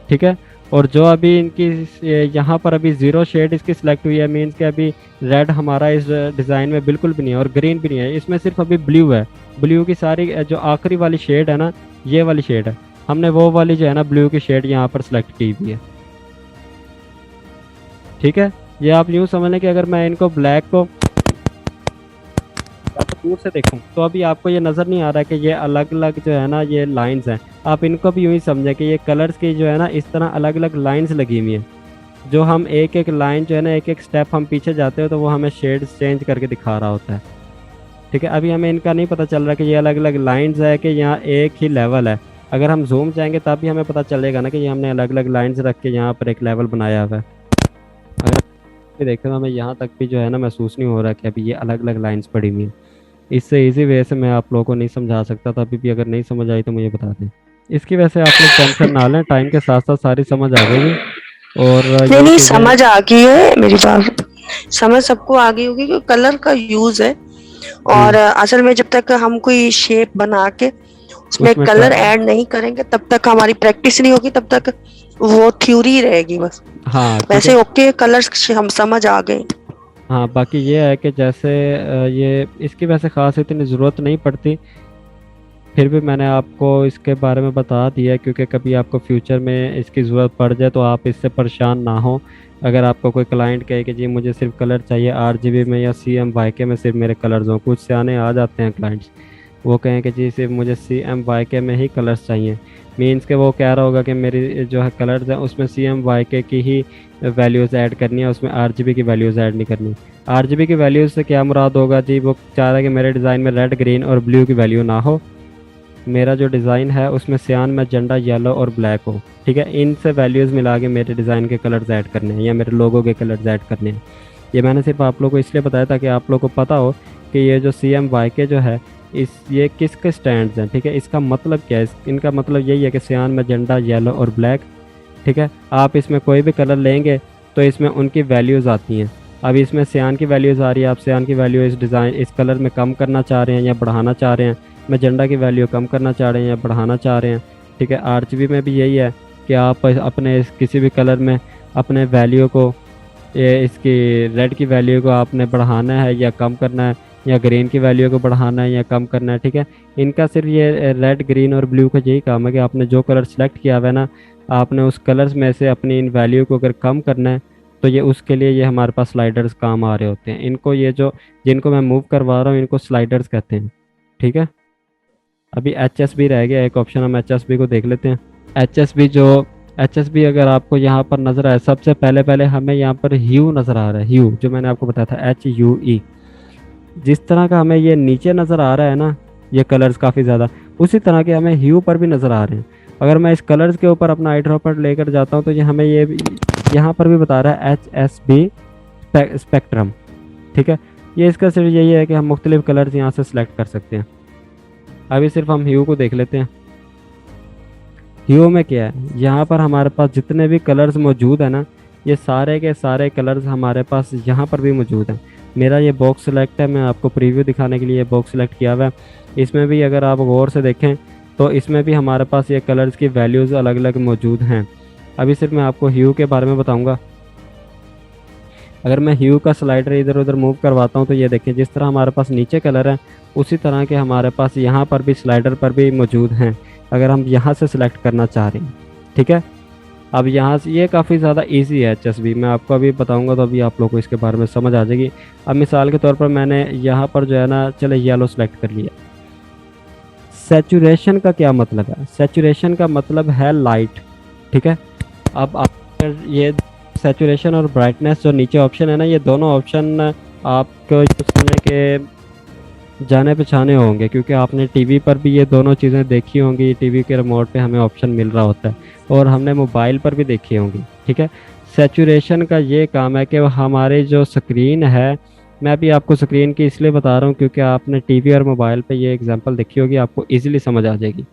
Speaker 2: ठीक है, और जो अभी इनकी यहाँ पर अभी 0 शेड इसकी सिलेक्ट हुई है, मीन्स कि अभी रेड हमारा इस डिज़ाइन में बिल्कुल भी नहीं है और ग्रीन भी नहीं है, इसमें सिर्फ अभी ब्लू है। ब्लू की सारी जो आखिरी वाली शेड है ना, ये वाली शेड है, हमने वो वाली जो है ना ब्लू की शेड यहाँ पर सिलेक्ट की हुई है। ठीक है, ये आप यूँ समझ लें कि अगर मैं इनको ब्लैक को दूर से देखूं तो अभी आपको ये नज़र नहीं आ रहा है कि ये अलग अलग जो है ना ये लाइंस हैं। आप इनको भी यूँ ही समझें कि ये कलर्स की जो है ना इस तरह अलग अलग लाइंस लगी हुई हैं, जो हम एक एक लाइन जो है ना, एक एक स्टेप हम पीछे जाते हो तो वो हमें शेड्स चेंज करके दिखा रहा होता है। ठीक है, अभी हमें इनका नहीं पता चल रहा कि ये अलग अलग लाइंस है कि यहाँ एक ही लेवल है। अगर हम जूम जाएंगे तब भी हमें पता चलेगा ना कि ये हमने अलग अलग लाइंस रख के यहाँ पर एक लेवल बनाया हुआ है। अगर देखें तो हमें यहाँ तक भी जो है ना महसूस नहीं हो रहा कि अभी ये अलग अलग लाइंस पड़ी हुई हैं। इससे इजी वे से मैं आप लोगों को नहीं समझा सकता था, अभी भी अगर नहीं समझ आई तो मुझे बता दें। इसकी वजह से आप लोग टेंशन ना लें, टाइम के साथ साथ सारी समझ आ जाएगी। और
Speaker 4: नहीं नहीं, समझ आ गई है मेरी बात, समझ सबको आ गई होगी कि कलर का यूज है। और असल में जब तक हम कोई शेप बना के उसमें कलर ऐड नहीं करेंगे तब तक हमारी प्रैक्टिस नहीं होगी, तब तक वो थ्योरी रहेगी बस।
Speaker 2: हाँ,
Speaker 4: वैसे ओके, कलर्स हम समझ आ गए।
Speaker 2: हाँ, बाकी ये है कि जैसे ये इसकी वैसे ख़ास इतनी ज़रूरत नहीं पड़ती, फिर भी मैंने आपको इसके बारे में बता दिया है क्योंकि कभी आपको फ्यूचर में इसकी ज़रूरत पड़ जाए तो आप इससे परेशान ना हो। अगर आपको कोई क्लाइंट कहे कि जी मुझे सिर्फ कलर चाहिए RGB में या CMYK में सिर्फ मेरे कलर्स हों, कुछ सियाने आ जाते हैं क्लाइंट्स, वो कहें कि जी सिर्फ मुझे CMYK में ही कलर्स चाहिए, मीन्स के वो कह रहा होगा कि मेरी जो है कलर्स हैं उसमें CMYK की ही वैल्यूज़ ऐड करनी है, उसमें RGB की वैल्यूज़ ऐड नहीं करनी। RGB की वैल्यूज़ से क्या मुराद होगा जी, वो चाह रहा है कि मेरे डिज़ाइन में रेड, ग्रीन और ब्लू की वैल्यू ना हो, मेरा जो डिज़ाइन है उसमें सियान, मैजेंडा, येलो और ब्लैक हो। ठीक है, इनसे वैल्यूज़ मिला के मेरे डिज़ाइन के कलर्स ऐड करने हैं या मेरे लोगों के कलर्स ऐड करने हैं। ये मैंने सिर्फ आप लोगों को इसलिए बताया ताकि आप लोगों को पता हो कि ये जो CMYK जो है ये किसके स्टैंड्स हैं। ठीक है, इसका मतलब क्या है, इनका मतलब यही है कि सियान, मैजेंडा, येलो और ब्लैक। ठीक है, आप इसमें कोई भी कलर लेंगे तो इसमें उनकी वैल्यूज़ आती हैं। अब इसमें सियान की वैल्यूज़ आ रही है, आप सियान की वैल्यू इस डिज़ाइन इस कलर में कम करना चाह रहे हैं या बढ़ाना चाह रहे हैं, मैजेंडा की वैल्यू कम करना चाह रहे हैं या बढ़ाना चाह रहे हैं। ठीक है, RGB में भी यही है कि आप अपने किसी भी कलर में अपने वैल्यू को, ये इसकी रेड की वैल्यू को आपने बढ़ाना है या कम करना है, या ग्रीन की वैल्यू को बढ़ाना है या कम करना है। ठीक है, इनका सिर्फ ये रेड, ग्रीन और ब्लू का यही काम है कि आपने जो कलर सेलेक्ट किया हुआ है ना, आपने उस कलर्स में से अपनी इन वैल्यू को अगर कम करना है तो ये उसके लिए ये हमारे पास स्लाइडर्स काम आ रहे होते हैं। इनको ये जो जिनको मैं मूव करवा रहा हूँ इनको स्लाइडर्स कहते हैं। ठीक है, अभी HSB रह गया एक ऑप्शन, हम HSB को देख लेते हैं। HSB अगर आपको यहाँ पर नज़र आए, सबसे पहले हमें यहाँ पर ह्यू नज़र आ रहा है, ह्यू जो मैंने आपको बताया था HUE, जिस तरह का हमें ये नीचे नज़र आ रहा है ना ये कलर्स काफ़ी ज़्यादा, उसी तरह के हमें ह्यू पर भी नज़र आ रहे हैं। अगर मैं इस कलर्स के ऊपर अपना आई ड्रॉपर लेकर जाता हूँ तो ये हमें ये यहाँ पर भी बता रहा है HSB स्पेक्ट्रम। ठीक है, ये इसका सिर्फ यही है कि हम मुख्तलिफ कलर्स यहाँ से सिलेक्ट कर सकते हैं। अभी सिर्फ हम ह्यू को देख लेते हैं। ह्यू में क्या है, यहाँ पर हमारे पास जितने भी कलर्स मौजूद है ना, ये सारे के सारे कलर्स हमारे पास यहाँ पर भी मौजूद हैं। मेरा ये बॉक्स सेलेक्ट है, मैं आपको प्रीव्यू दिखाने के लिए बॉक्स सेलेक्ट किया हुआ है। इसमें भी अगर आप गौर से देखें तो इसमें भी हमारे पास ये कलर्स की वैल्यूज़ अलग अलग मौजूद हैं। अभी सिर्फ मैं आपको ह्यू के बारे में बताऊंगा। अगर मैं ह्यू का स्लाइडर इधर उधर मूव करवाता हूं तो ये देखें जिस तरह हमारे पास नीचे कलर है उसी तरह के हमारे पास यहाँ पर भी स्लाइडर पर भी मौजूद हैं, अगर हम यहाँ से सिलेक्ट करना चाह रहे हैं। ठीक है, अब यहाँ से ये काफ़ी ज़्यादा इजी है HSB, मैं आपको अभी बताऊंगा तो अभी आप लोगों को इसके बारे में समझ आ जाएगी। अब मिसाल के तौर पर मैंने यहाँ पर जो है ना, चले येलो सेलेक्ट कर लिया। सैचुरेशन का क्या मतलब है, सैचुरेशन का मतलब है लाइट। ठीक है, अब आप ये सैचुरेशन और ब्राइटनेस जो नीचे ऑप्शन है ना, ये दोनों ऑप्शन आपको यूज़ करने के जाने पहचाने होंगे क्योंकि आपने टीवी पर भी ये दोनों चीज़ें देखी होंगी। टीवी के रिमोट पे हमें ऑप्शन मिल रहा होता है और हमने मोबाइल पर भी देखी होंगी। ठीक है, सैचुरेशन का ये काम है कि हमारे जो स्क्रीन है, मैं भी आपको स्क्रीन की इसलिए बता रहा हूँ क्योंकि आपने टीवी और मोबाइल पे ये एग्जांपल देखी होगी, आपको इजीली समझ आ जाएगी।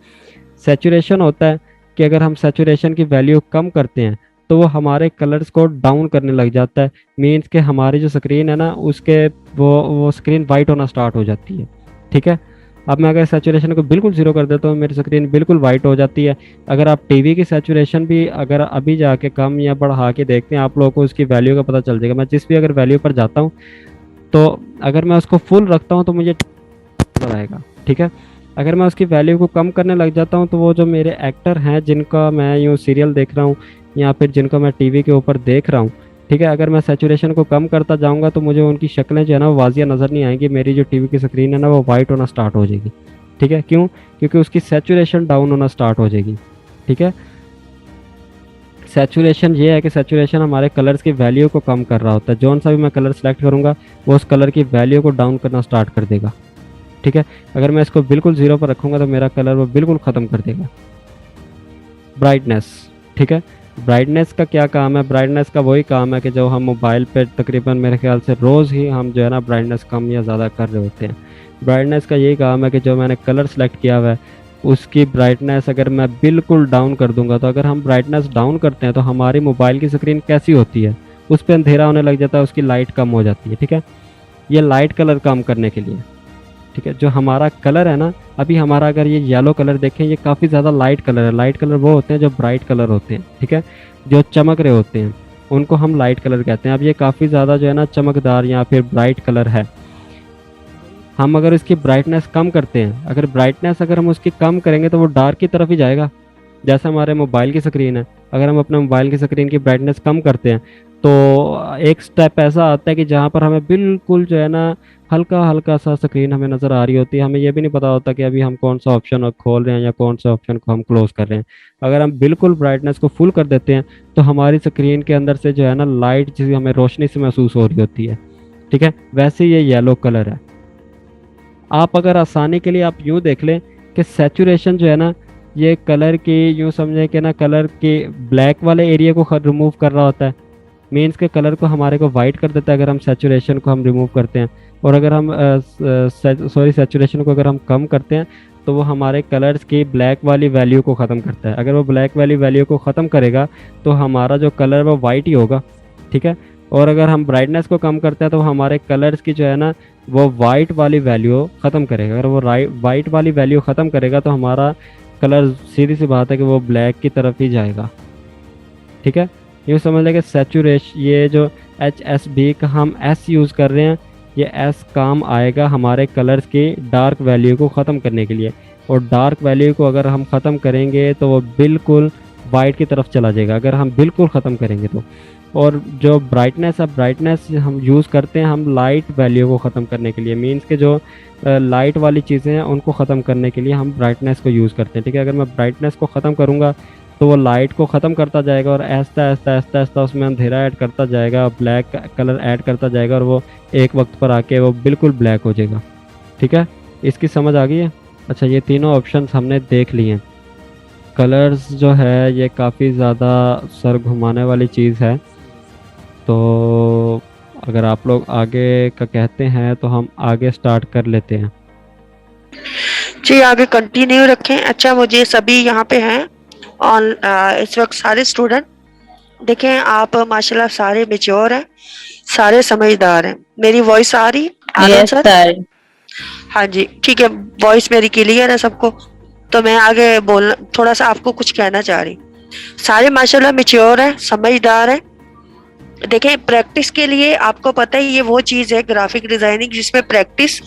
Speaker 2: सैचुरेशन होता है कि अगर हम सैचुरेशन की वैल्यू कम करते हैं तो वो हमारे कलर्स को डाउन करने लग जाता है। मीन्स कि हमारी जो स्क्रीन है ना, उसके वो स्क्रीन वाइट होना स्टार्ट हो जाती है। ठीक है, अब मैं अगर सैचुरेशन को बिल्कुल ज़ीरो कर देता हूँ, मेरी स्क्रीन बिल्कुल वाइट हो जाती है। अगर आप टीवी की सैचुरेशन भी अगर अभी जाके कम या बढ़ा के देखते हैं, आप लोगों को उसकी वैल्यू का पता चल जाएगा। मैं जिस भी अगर वैल्यू पर जाता हूँ, तो अगर मैं उसको फुल रखता हूँ तो मुझे आएगा। ठीक है, अगर मैं उसकी वैल्यू को कम करने लग जाता हूँ तो वो जो मेरे एक्टर हैं जिनका मैं यूँ सीरियल देख रहा हूँ या फिर जिनको मैं टीवी के ऊपर देख रहा हूँ, ठीक है, अगर मैं सैचुरेशन को कम करता जाऊँगा तो मुझे उनकी शक्लें जो है ना वो वाजिया नज़र नहीं आएंगी। मेरी जो टीवी की स्क्रीन है ना वो वाइट होना स्टार्ट हो जाएगी। ठीक है, क्यों? क्योंकि उसकी सैचुरेशन डाउन होना स्टार्ट हो जाएगी। ठीक है, सैचुरेशन ये है कि सैचुरेशन हमारे कलर्स की वैल्यू को कम कर रहा होता है। जौन सा भी मैं कलर सेलेक्ट करूँगा वो उस कलर की वैल्यू को डाउन करना स्टार्ट कर देगा। ठीक है, अगर मैं इसको बिल्कुल ज़ीरो पर रखूँगा तो मेरा कलर वो बिल्कुल ख़त्म कर देगा। ब्राइटनेस, ठीक है, ब्राइटनेस का क्या काम है? ब्राइटनेस का वही काम है कि जो हम मोबाइल पे तकरीबन मेरे ख्याल से रोज़ ही हम जो है ना ब्राइटनेस कम या ज़्यादा कर रहे होते हैं। ब्राइटनेस का यही काम है कि जो मैंने कलर सेलेक्ट किया हुआ है उसकी ब्राइटनेस अगर मैं बिल्कुल डाउन कर दूंगा, तो अगर हम ब्राइटनेस डाउन करते हैं तो हमारी मोबाइल की स्क्रीन कैसी होती है, उस पर अंधेरा होने लग जाता है, उसकी लाइट कम हो जाती है। ठीक है, ये लाइट कलर काम करने के लिए। ठीक है, जो हमारा कलर है ना, अभी हमारा अगर ये येलो कलर देखें, ये काफ़ी ज़्यादा लाइट कलर है। लाइट कलर वो होते हैं जो ब्राइट कलर होते हैं। ठीक है, जो चमक रहे होते हैं उनको हम लाइट कलर कहते हैं। अब ये काफ़ी ज़्यादा जो है ना चमकदार या फिर ब्राइट कलर है। हम अगर इसकी ब्राइटनेस कम करते हैं, अगर ब्राइटनेस अगर हम उसकी कम करेंगे तो वो डार्क की तरफ ही जाएगा। जैसे हमारे मोबाइल की स्क्रीन है, अगर हम अपने मोबाइल की स्क्रीन की ब्राइटनेस कम करते हैं तो एक स्टेप ऐसा आता है कि जहाँ पर हमें बिल्कुल जो है ना हल्का हल्का सा स्क्रीन हमें नज़र आ रही होती है। हमें ये भी नहीं पता होता कि अभी हम कौन सा ऑप्शन खोल रहे हैं या कौन सा ऑप्शन को हम क्लोज कर रहे हैं। अगर हम बिल्कुल ब्राइटनेस को फुल कर देते हैं तो हमारी स्क्रीन के अंदर से जो है ना लाइट जिसे हमें रोशनी से महसूस हो रही होती है। ठीक है, वैसे ये येलो कलर है। आप अगर आसानी के लिए आप यूँ देख लें कि सैचुरेशन जो है ना ये कलर की यूँ समझें कि ना कलर के ब्लैक वाले एरिया को रिमूव कर रहा होता है। मीन्स के कलर को हमारे को वाइट कर देता है अगर हम सैचुरेशन को हम रिमूव करते हैं। और अगर हम सैचुरेशन को अगर हम कम करते हैं तो वो हमारे कलर्स की ब्लैक वाली वैल्यू को ख़त्म करता है। अगर वो ब्लैक वाली वैल्यू को ख़त्म करेगा तो हमारा जो कलर वो वाइट ही होगा। ठीक है, और अगर हम ब्राइटनेस को कम करते हैं तो हमारे कलर्स की जो है ना वो वाइट वाली वैल्यू ख़त्म करेगा। अगर वो वाइट वाली वैल्यू ख़त्म करेगा तो हमारा कलर सीधी सी बात है कि वो ब्लैक की तरफ ही जाएगा। ठीक है, यूँ समझ लें कि सैचुरेशन, ये जो HSB का हम S यूज़ कर रहे हैं, ये S काम आएगा हमारे कलर्स की डार्क वैल्यू को ख़त्म करने के लिए। और डार्क वैल्यू को अगर हम ख़त्म करेंगे तो वो बिल्कुल वाइट की तरफ चला जाएगा, अगर हम बिल्कुल ख़त्म करेंगे तो। और जो ब्राइटनेस है, ब्राइटनेस हम यूज़ करते हैं हम लाइट वैल्यू को ख़त्म करने के लिए। मीन्स के जो लाइट वाली चीज़ें हैं उनको ख़त्म करने के लिए हम ब्राइटनेस को यूज़ करते हैं। ठीक है, अगर मैं ब्राइटनेस को ख़त्म करूँगा तो वो लाइट को ख़त्म करता जाएगा और ऐसा ऐसा ऐसा ऐसा उसमें अंधेरा ऐड करता जाएगा, ब्लैक कलर ऐड करता जाएगा और वो एक वक्त पर आके वो बिल्कुल ब्लैक हो जाएगा। ठीक है, इसकी समझ आ गई है? अच्छा, ये तीनों ऑप्शंस हमने देख लिए हैं। कलर्स जो है ये काफ़ी ज़्यादा सर घुमाने वाली चीज़ है, तो अगर आप लोग आगे का कहते हैं तो हम आगे स्टार्ट कर लेते हैं।
Speaker 4: जी आगे कंटिन्यू रखें। अच्छा, मुझे सभी यहाँ पे हैं ऑन इस वक्त सारे स्टूडेंट देखें, आप माशाल्लाह सारे मैच्योर हैं, सारे समझदार हैं। मेरी वॉइस आ रही?
Speaker 3: Yes sir.
Speaker 4: हाँ जी, ठीक है, वॉइस मेरी क्लियर है सबको, तो मैं आगे बोलना थोड़ा सा आपको कुछ कहना चाह रही। सारे माशाल्लाह मैच्योर हैं, समझदार हैं। देखें, प्रैक्टिस के लिए आपको पता है ये वो चीज है ग्राफिक डिजाइनिंग जिसमें प्रैक्टिस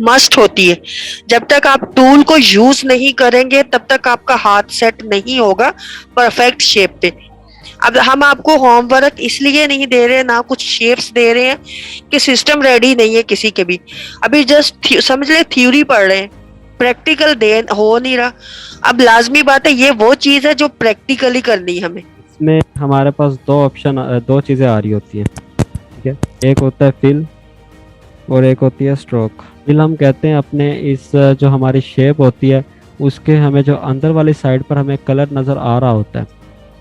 Speaker 4: मस्ट होती है। जब तक आप टूल को यूज नहीं करेंगे तब तक आपका हाथ सेट नहीं होगा परफेक्ट शेप पे। अब हम आपको होमवर्क इसलिए नहीं दे रहे, ना कुछ शेप्स दे रहे हैं कि सिस्टम रेडी नहीं है किसी के भी। अभी जस्ट समझ ले थ्योरी पढ़ रहे हैं, प्रैक्टिकल दे हो नहीं रहा। अब लाजमी बात है ये वो चीज है जो प्रैक्टिकली करनी है हमें।
Speaker 2: इसमें हमारे पास दो चीज़ें आ रही होती हैं। ठीक है, एक होता है फिल और एक होती है स्ट्रोक। फिल हम कहते हैं अपने इस जो हमारी शेप होती है उसके हमें जो अंदर वाली साइड पर हमें कलर नज़र आ रहा होता है।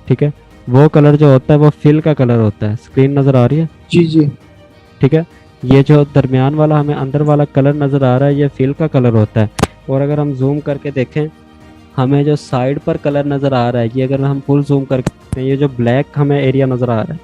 Speaker 2: ठीक है, वो कलर जो होता है वो फिल का कलर होता है। स्क्रीन नज़र आ रही है?
Speaker 5: जी जी।
Speaker 2: ठीक है, ये जो दरमियान वाला हमें अंदर वाला कलर नज़र आ रहा है ये फिल का कलर होता है। और अगर हम जूम करके देखें, हमें जो साइड पर कलर नज़र आ रहा है, ये अगर हम फुल जूम करके देखें, ये जो ब्लैक हमें एरिया नज़र आ रहा है,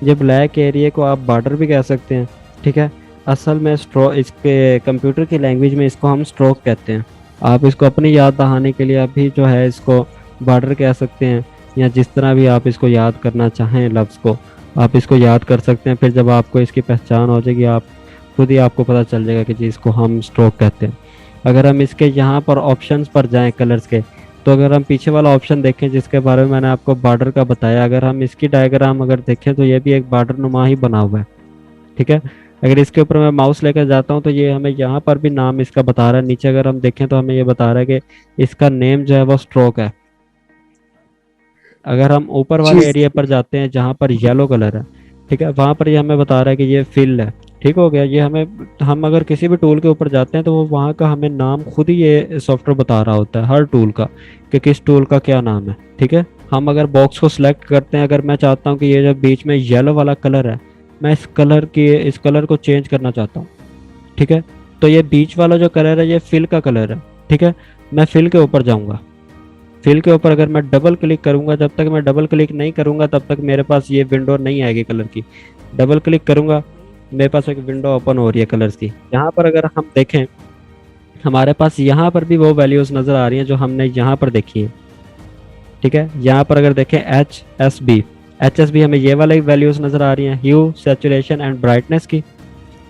Speaker 2: ये ब्लैक एरिया को आप बॉर्डर भी कह सकते हैं। ठीक है, असल में इसके कंप्यूटर की लैंग्वेज में इसको हम स्ट्रोक कहते हैं। आप इसको अपनी याद दहाने के लिए अभी जो है इसको बॉर्डर कह सकते हैं, या जिस तरह भी आप इसको याद करना चाहें लफ्ज़ को आप इसको याद कर सकते हैं। फिर जब आपको इसकी पहचान हो जाएगी, आप खुद ही आपको पता चल जाएगा कि जी इसको हम स्ट्रोक कहते हैं। अगर हम इसके यहाँ पर ऑप्शंस पर जाएं कलर्स के, तो अगर हम पीछे वाला ऑप्शन देखें जिसके बारे में मैंने आपको बॉर्डर का बताया, अगर हम इसकी डायग्राम अगर देखें तो ये भी एक बॉर्डर नुमा ही बना हुआ है। ठीक है, अगर इसके ऊपर मैं माउस लेकर जाता हूँ तो ये हमें यहाँ पर भी नाम इसका बता रहा है। नीचे अगर हम देखें तो हमें ये बता रहा है कि इसका नेम जो है वो स्ट्रोक है। अगर हम ऊपर वाले एरिया पर जाते हैं जहाँ पर येलो कलर है, ठीक है, वहाँ पर ये हमें बता रहा है कि ये फिल है। ठीक हो गया, ये हम अगर किसी भी टूल के ऊपर जाते हैं तो वो वहाँ का हमें नाम खुद ही ये सॉफ्टवेयर बता रहा होता है हर टूल का, कि किस टूल का क्या नाम है। ठीक है, हम अगर बॉक्स को सिलेक्ट करते हैं, अगर मैं चाहता हूँ कि ये जो बीच में येलो वाला कलर है, मैं इस कलर को चेंज करना चाहता हूँ। ठीक है, तो ये बीच वाला जो कलर है ये फिल का कलर है। ठीक है, मैं फिल के ऊपर जाऊँगा। फिल के ऊपर अगर मैं डबल क्लिक करूंगा, जब तक मैं डबल क्लिक नहीं करूंगा तब तक मेरे पास ये विंडो नहीं आएगी कलर की। डबल क्लिक करूंगा, मेरे पास एक विंडो ओपन हो रही है कलर्स की। यहाँ पर अगर हम देखें, हमारे पास यहाँ पर भी वो वैल्यूज़ नज़र आ रही हैं जो हमने यहाँ पर देखी है। ठीक है, यहाँ पर अगर देखें HSB हमें ये वाले वैल्यूज़ नज़र आ रही हैं, ह्यू, सैचुरेशन एंड ब्राइटनेस की।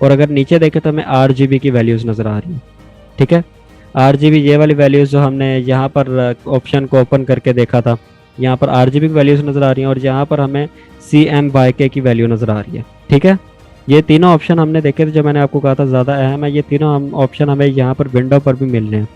Speaker 2: और अगर नीचे देखें तो हमें RGB की वैल्यूज़ नज़र आ रही हैं। ठीक है, RGB ये वाली वैल्यूज़ जो हमने यहाँ पर ऑप्शन को ओपन करके देखा था, यहाँ पर RGB की वैल्यूज़ नज़र आ रही हैं, और यहाँ पर हमें CMYK की वैल्यू नज़र आ रही है। ठीक है, ये तीनों ऑप्शन हमने देखे थे जो मैंने आपको कहा था ज़्यादा अहम है। ये तीनों ऑप्शन हमें यहाँ पर विंडो पर भी मिल रहे हैं।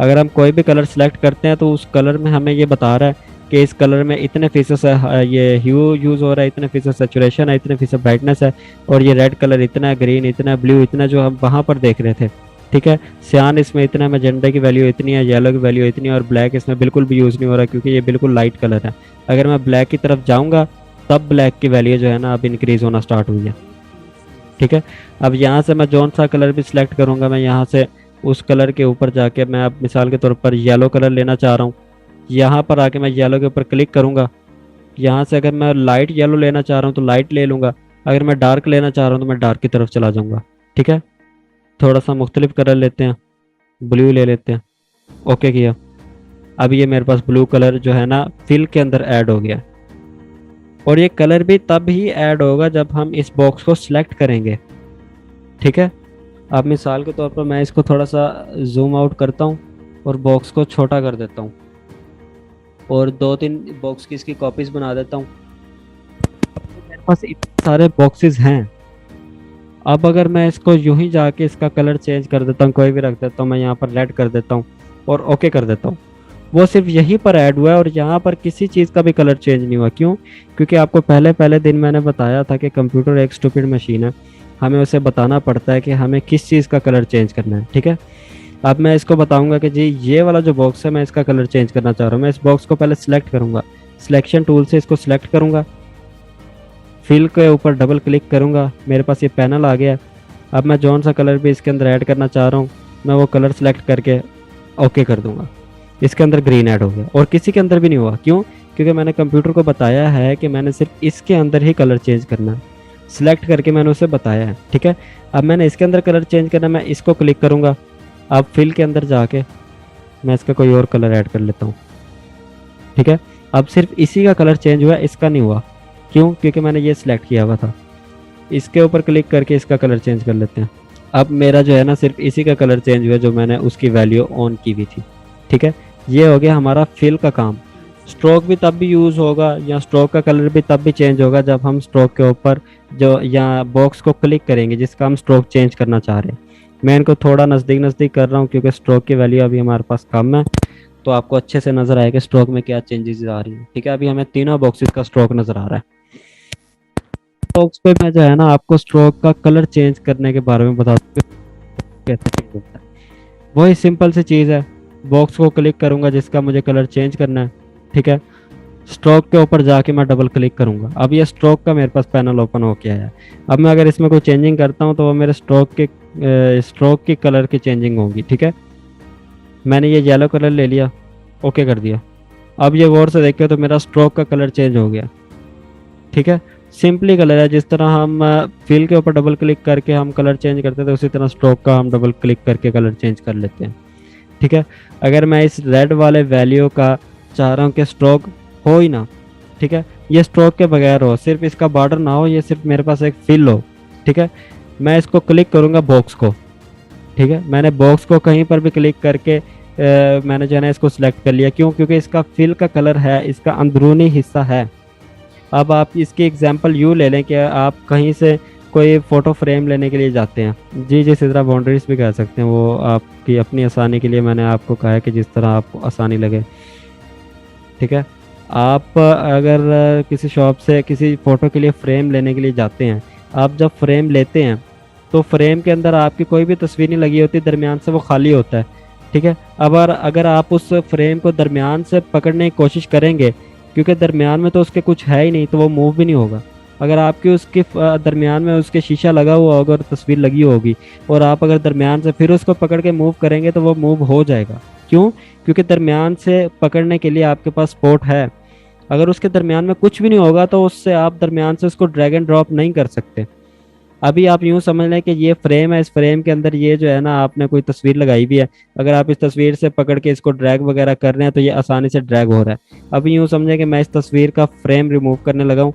Speaker 2: अगर हम कोई भी कलर सेलेक्ट करते हैं तो उस कलर में हमें ये बता रहा है कि इस कलर में इतने फीसद ये ह्यू यूज़ हो रहा है, इतने फीसद सैचुरेशन है, इतने फीसद ब्राइटनेस है, और ये रेड कलर इतना है, ग्रीन इतना है, ब्लू इतना, जो हम वहाँ पर देख रहे थे। ठीक है, सियान इसमें इतना है, मैजेंडा की वैल्यू इतनी है, येलो की वैल्यू इतनी है, और ब्लैक इसमें बिल्कुल भी यूज़ नहीं हो रहा क्योंकि ये बिल्कुल लाइट कलर है। अगर मैं ब्लैक की तरफ जाऊँगा तब ब्लैक की वैल्यू जो है ना अब इंक्रीज़ होना स्टार्ट हुई है। ठीक है, अब यहाँ से मैं जौन सा कलर भी सिलेक्ट करूँगा, मैं यहाँ से उस कलर के ऊपर जाके, मैं अब मिसाल के तौर पर येलो कलर लेना चाह रहा हूँ, यहाँ पर आके मैं येलो के ऊपर क्लिक करूँगा। यहाँ से अगर मैं लाइट येलो लेना चाह रहा हूँ तो लाइट ले लूँगा, अगर मैं डार्क लेना चाह रहा हूँ तो मैं डार्क की तरफ चला जाऊँगा। ठीक है, थोड़ा सा मुख्तलिफ कलर लेते हैं, ब्लू ले लेते हैं, ओके किया। अब ये मेरे पास ब्लू कलर जो है ना फिल के अंदर ऐड हो गया, और ये कलर भी तब ही ऐड होगा जब हम इस बॉक्स को सिलेक्ट करेंगे। ठीक है, अब मिसाल के तौर पर मैं इसको थोड़ा सा जूम आउट करता हूँ और बॉक्स को छोटा कर देता हूँ, और 2-3 बॉक्स की इसकी कॉपीज़ बना देता हूँ। मेरे पास इतने सारे बॉक्सेस हैं। अब अगर मैं इसको यूं ही जाके इसका कलर चेंज कर देता हूँ, कोई भी रख देता हूँ, मैं यहाँ पर रेड कर देता हूँ और ओके कर देता हूँ, वो सिर्फ यहीं पर ऐड हुआ है और यहाँ पर किसी चीज़ का भी कलर चेंज नहीं हुआ। क्यों? क्योंकि आपको पहले दिन मैंने बताया था कि कंप्यूटर एक स्टूपिड मशीन है, हमें उसे बताना पड़ता है कि हमें किस चीज़ का कलर चेंज करना है। ठीक है, अब मैं इसको बताऊंगा कि जी ये वाला जो बॉक्स है मैं इसका कलर चेंज करना चाह रहा हूँ। मैं इस बॉक्स को पहले सिलेक्ट करूँगा, सिलेक्शन टूल से इसको सिलेक्ट करूँगा, फिल के ऊपर डबल क्लिक करूँगा, मेरे पास ये पैनल आ गया। अब मैं जौन सा कलर भी इसके अंदर ऐड करना चाह रहा हूँ मैं वो कलर सेलेक्ट करके ओके कर दूँगा। इसके अंदर ग्रीन ऐड हो गया और किसी के अंदर भी नहीं हुआ। क्यों? क्योंकि मैंने कंप्यूटर को बताया है कि मैंने सिर्फ इसके अंदर ही कलर चेंज करना है, सिलेक्ट करके मैंने उसे बताया है। ठीक है, अब मैंने इसके अंदर कलर चेंज करना, मैं इसको क्लिक करूँगा। अब फिल के अंदर जाके मैं इसका कोई और कलर ऐड कर लेता हूँ। ठीक है, अब सिर्फ इसी का कलर चेंज हुआ, इसका नहीं हुआ। क्यों? क्योंकि मैंने ये सिलेक्ट किया हुआ था। इसके ऊपर क्लिक करके इसका कलर चेंज कर लेते हैं। अब मेरा जो है ना सिर्फ इसी का कलर चेंज हुआ जो मैंने उसकी वैल्यू ऑन की हुई थी। ठीक है, ये हो गया हमारा फिल का काम। स्ट्रोक भी तब भी यूज़ होगा या स्ट्रोक का कलर भी तब भी चेंज होगा जब हम स्ट्रोक के ऊपर जो या बॉक्स को क्लिक करेंगे जिसका हम स्ट्रोक चेंज करना चाह रहे हैं। मैं इनको थोड़ा नज़दीक कर रहा हूँ क्योंकि स्ट्रोक की वैल्यू अभी हमारे पास कम है, तो आपको अच्छे से नज़र आएगा स्ट्रोक में क्या चेंजेस आ रही है। ठीक है, अभी हमें तीनों बॉक्सेस का स्ट्रोक नज़र आ रहा है। बॉक्स पे मैं जो है ना आपको स्ट्रोक का कलर चेंज करने के बारे में बता दूँ कैसे चेंज होता है। वही सिंपल सी चीज़ है, बॉक्स को क्लिक करूँगा जिसका मुझे कलर चेंज करना है। ठीक है, स्ट्रोक के ऊपर जाके मैं डबल क्लिक करूंगा, अब ये स्ट्रोक का मेरे पास पैनल ओपन हो गया है। अब मैं अगर इसमें कोई चेंजिंग करता हूँ तो वो मेरे स्ट्रोक की कलर की चेंजिंग होगी। ठीक है, मैंने ये येलो कलर ले लिया, ओके कर दिया। अब ये गौर से देखिए तो मेरा स्ट्रोक का कलर चेंज हो गया। ठीक है, सिंपली कलर है, जिस तरह हम फिल के ऊपर डबल क्लिक करके हम कलर चेंज करते थे, उसी तरह स्ट्रोक का हम डबल क्लिक करके कलर चेंज कर लेते हैं। ठीक है, अगर मैं इस रेड वाले वैल्यू का चाह रहा हूँ कि स्ट्रोक हो ही ना, ठीक है, ये स्ट्रोक के बगैर हो, सिर्फ इसका बॉर्डर ना हो, ये सिर्फ मेरे पास एक फिल हो। ठीक है, मैं इसको क्लिक करूँगा बॉक्स को। ठीक है, मैंने बॉक्स को कहीं पर भी क्लिक करके मैंने जो है ना इसको सिलेक्ट कर लिया। क्यों? क्योंकि इसका फिल का कलर है, इसका अंदरूनी हिस्सा है। अब आप इसकी एग्जांपल यूँ ले लें कि आप कहीं से कोई फ़ोटो फ्रेम लेने के लिए जाते हैं। जी जिस तरह बाउंड्रीज भी कह सकते हैं, वो आपकी अपनी आसानी के लिए मैंने आपको कहा है कि जिस तरह आपको आसानी लगे। ठीक है, आप अगर किसी शॉप से किसी फ़ोटो के लिए फ़्रेम लेने के लिए जाते हैं, आप जब फ्रेम लेते हैं तो फ्रेम के अंदर आपकी कोई भी तस्वीर नहीं लगी होती, दरमियान से वो खाली होता है। ठीक है, अब अगर आप उस फ्रेम को दरमियान से पकड़ने की कोशिश करेंगे, क्योंकि दरमियान में तो उसके कुछ है ही नहीं, तो वो मूव भी नहीं होगा। अगर आपके उसके दरमियान में उसके शीशा लगा हुआ होगा और तस्वीर लगी होगी, और आप अगर दरमियान से फिर उसको पकड़ के मूव करेंगे तो वो मूव हो जाएगा। क्यों? क्योंकि दरमियान से पकड़ने के लिए आपके पास स्पॉट है। अगर उसके दरमियान में कुछ भी नहीं होगा तो उससे आप दरमियान से उसको ड्रैग एंड ड्रॉप नहीं कर सकते। अभी आप यूँ समझ लें कि ये फ्रेम है, इस फ्रेम के अंदर ये जो है ना आपने कोई तस्वीर लगाई भी है, अगर आप इस तस्वीर से पकड़ के इसको ड्रैग वगैरह कर रहे हैं तो ये आसानी से ड्रैग हो रहा है। अभी यूँ समझें कि मैं इस तस्वीर का फ्रेम रिमूव करने लगा हूँ,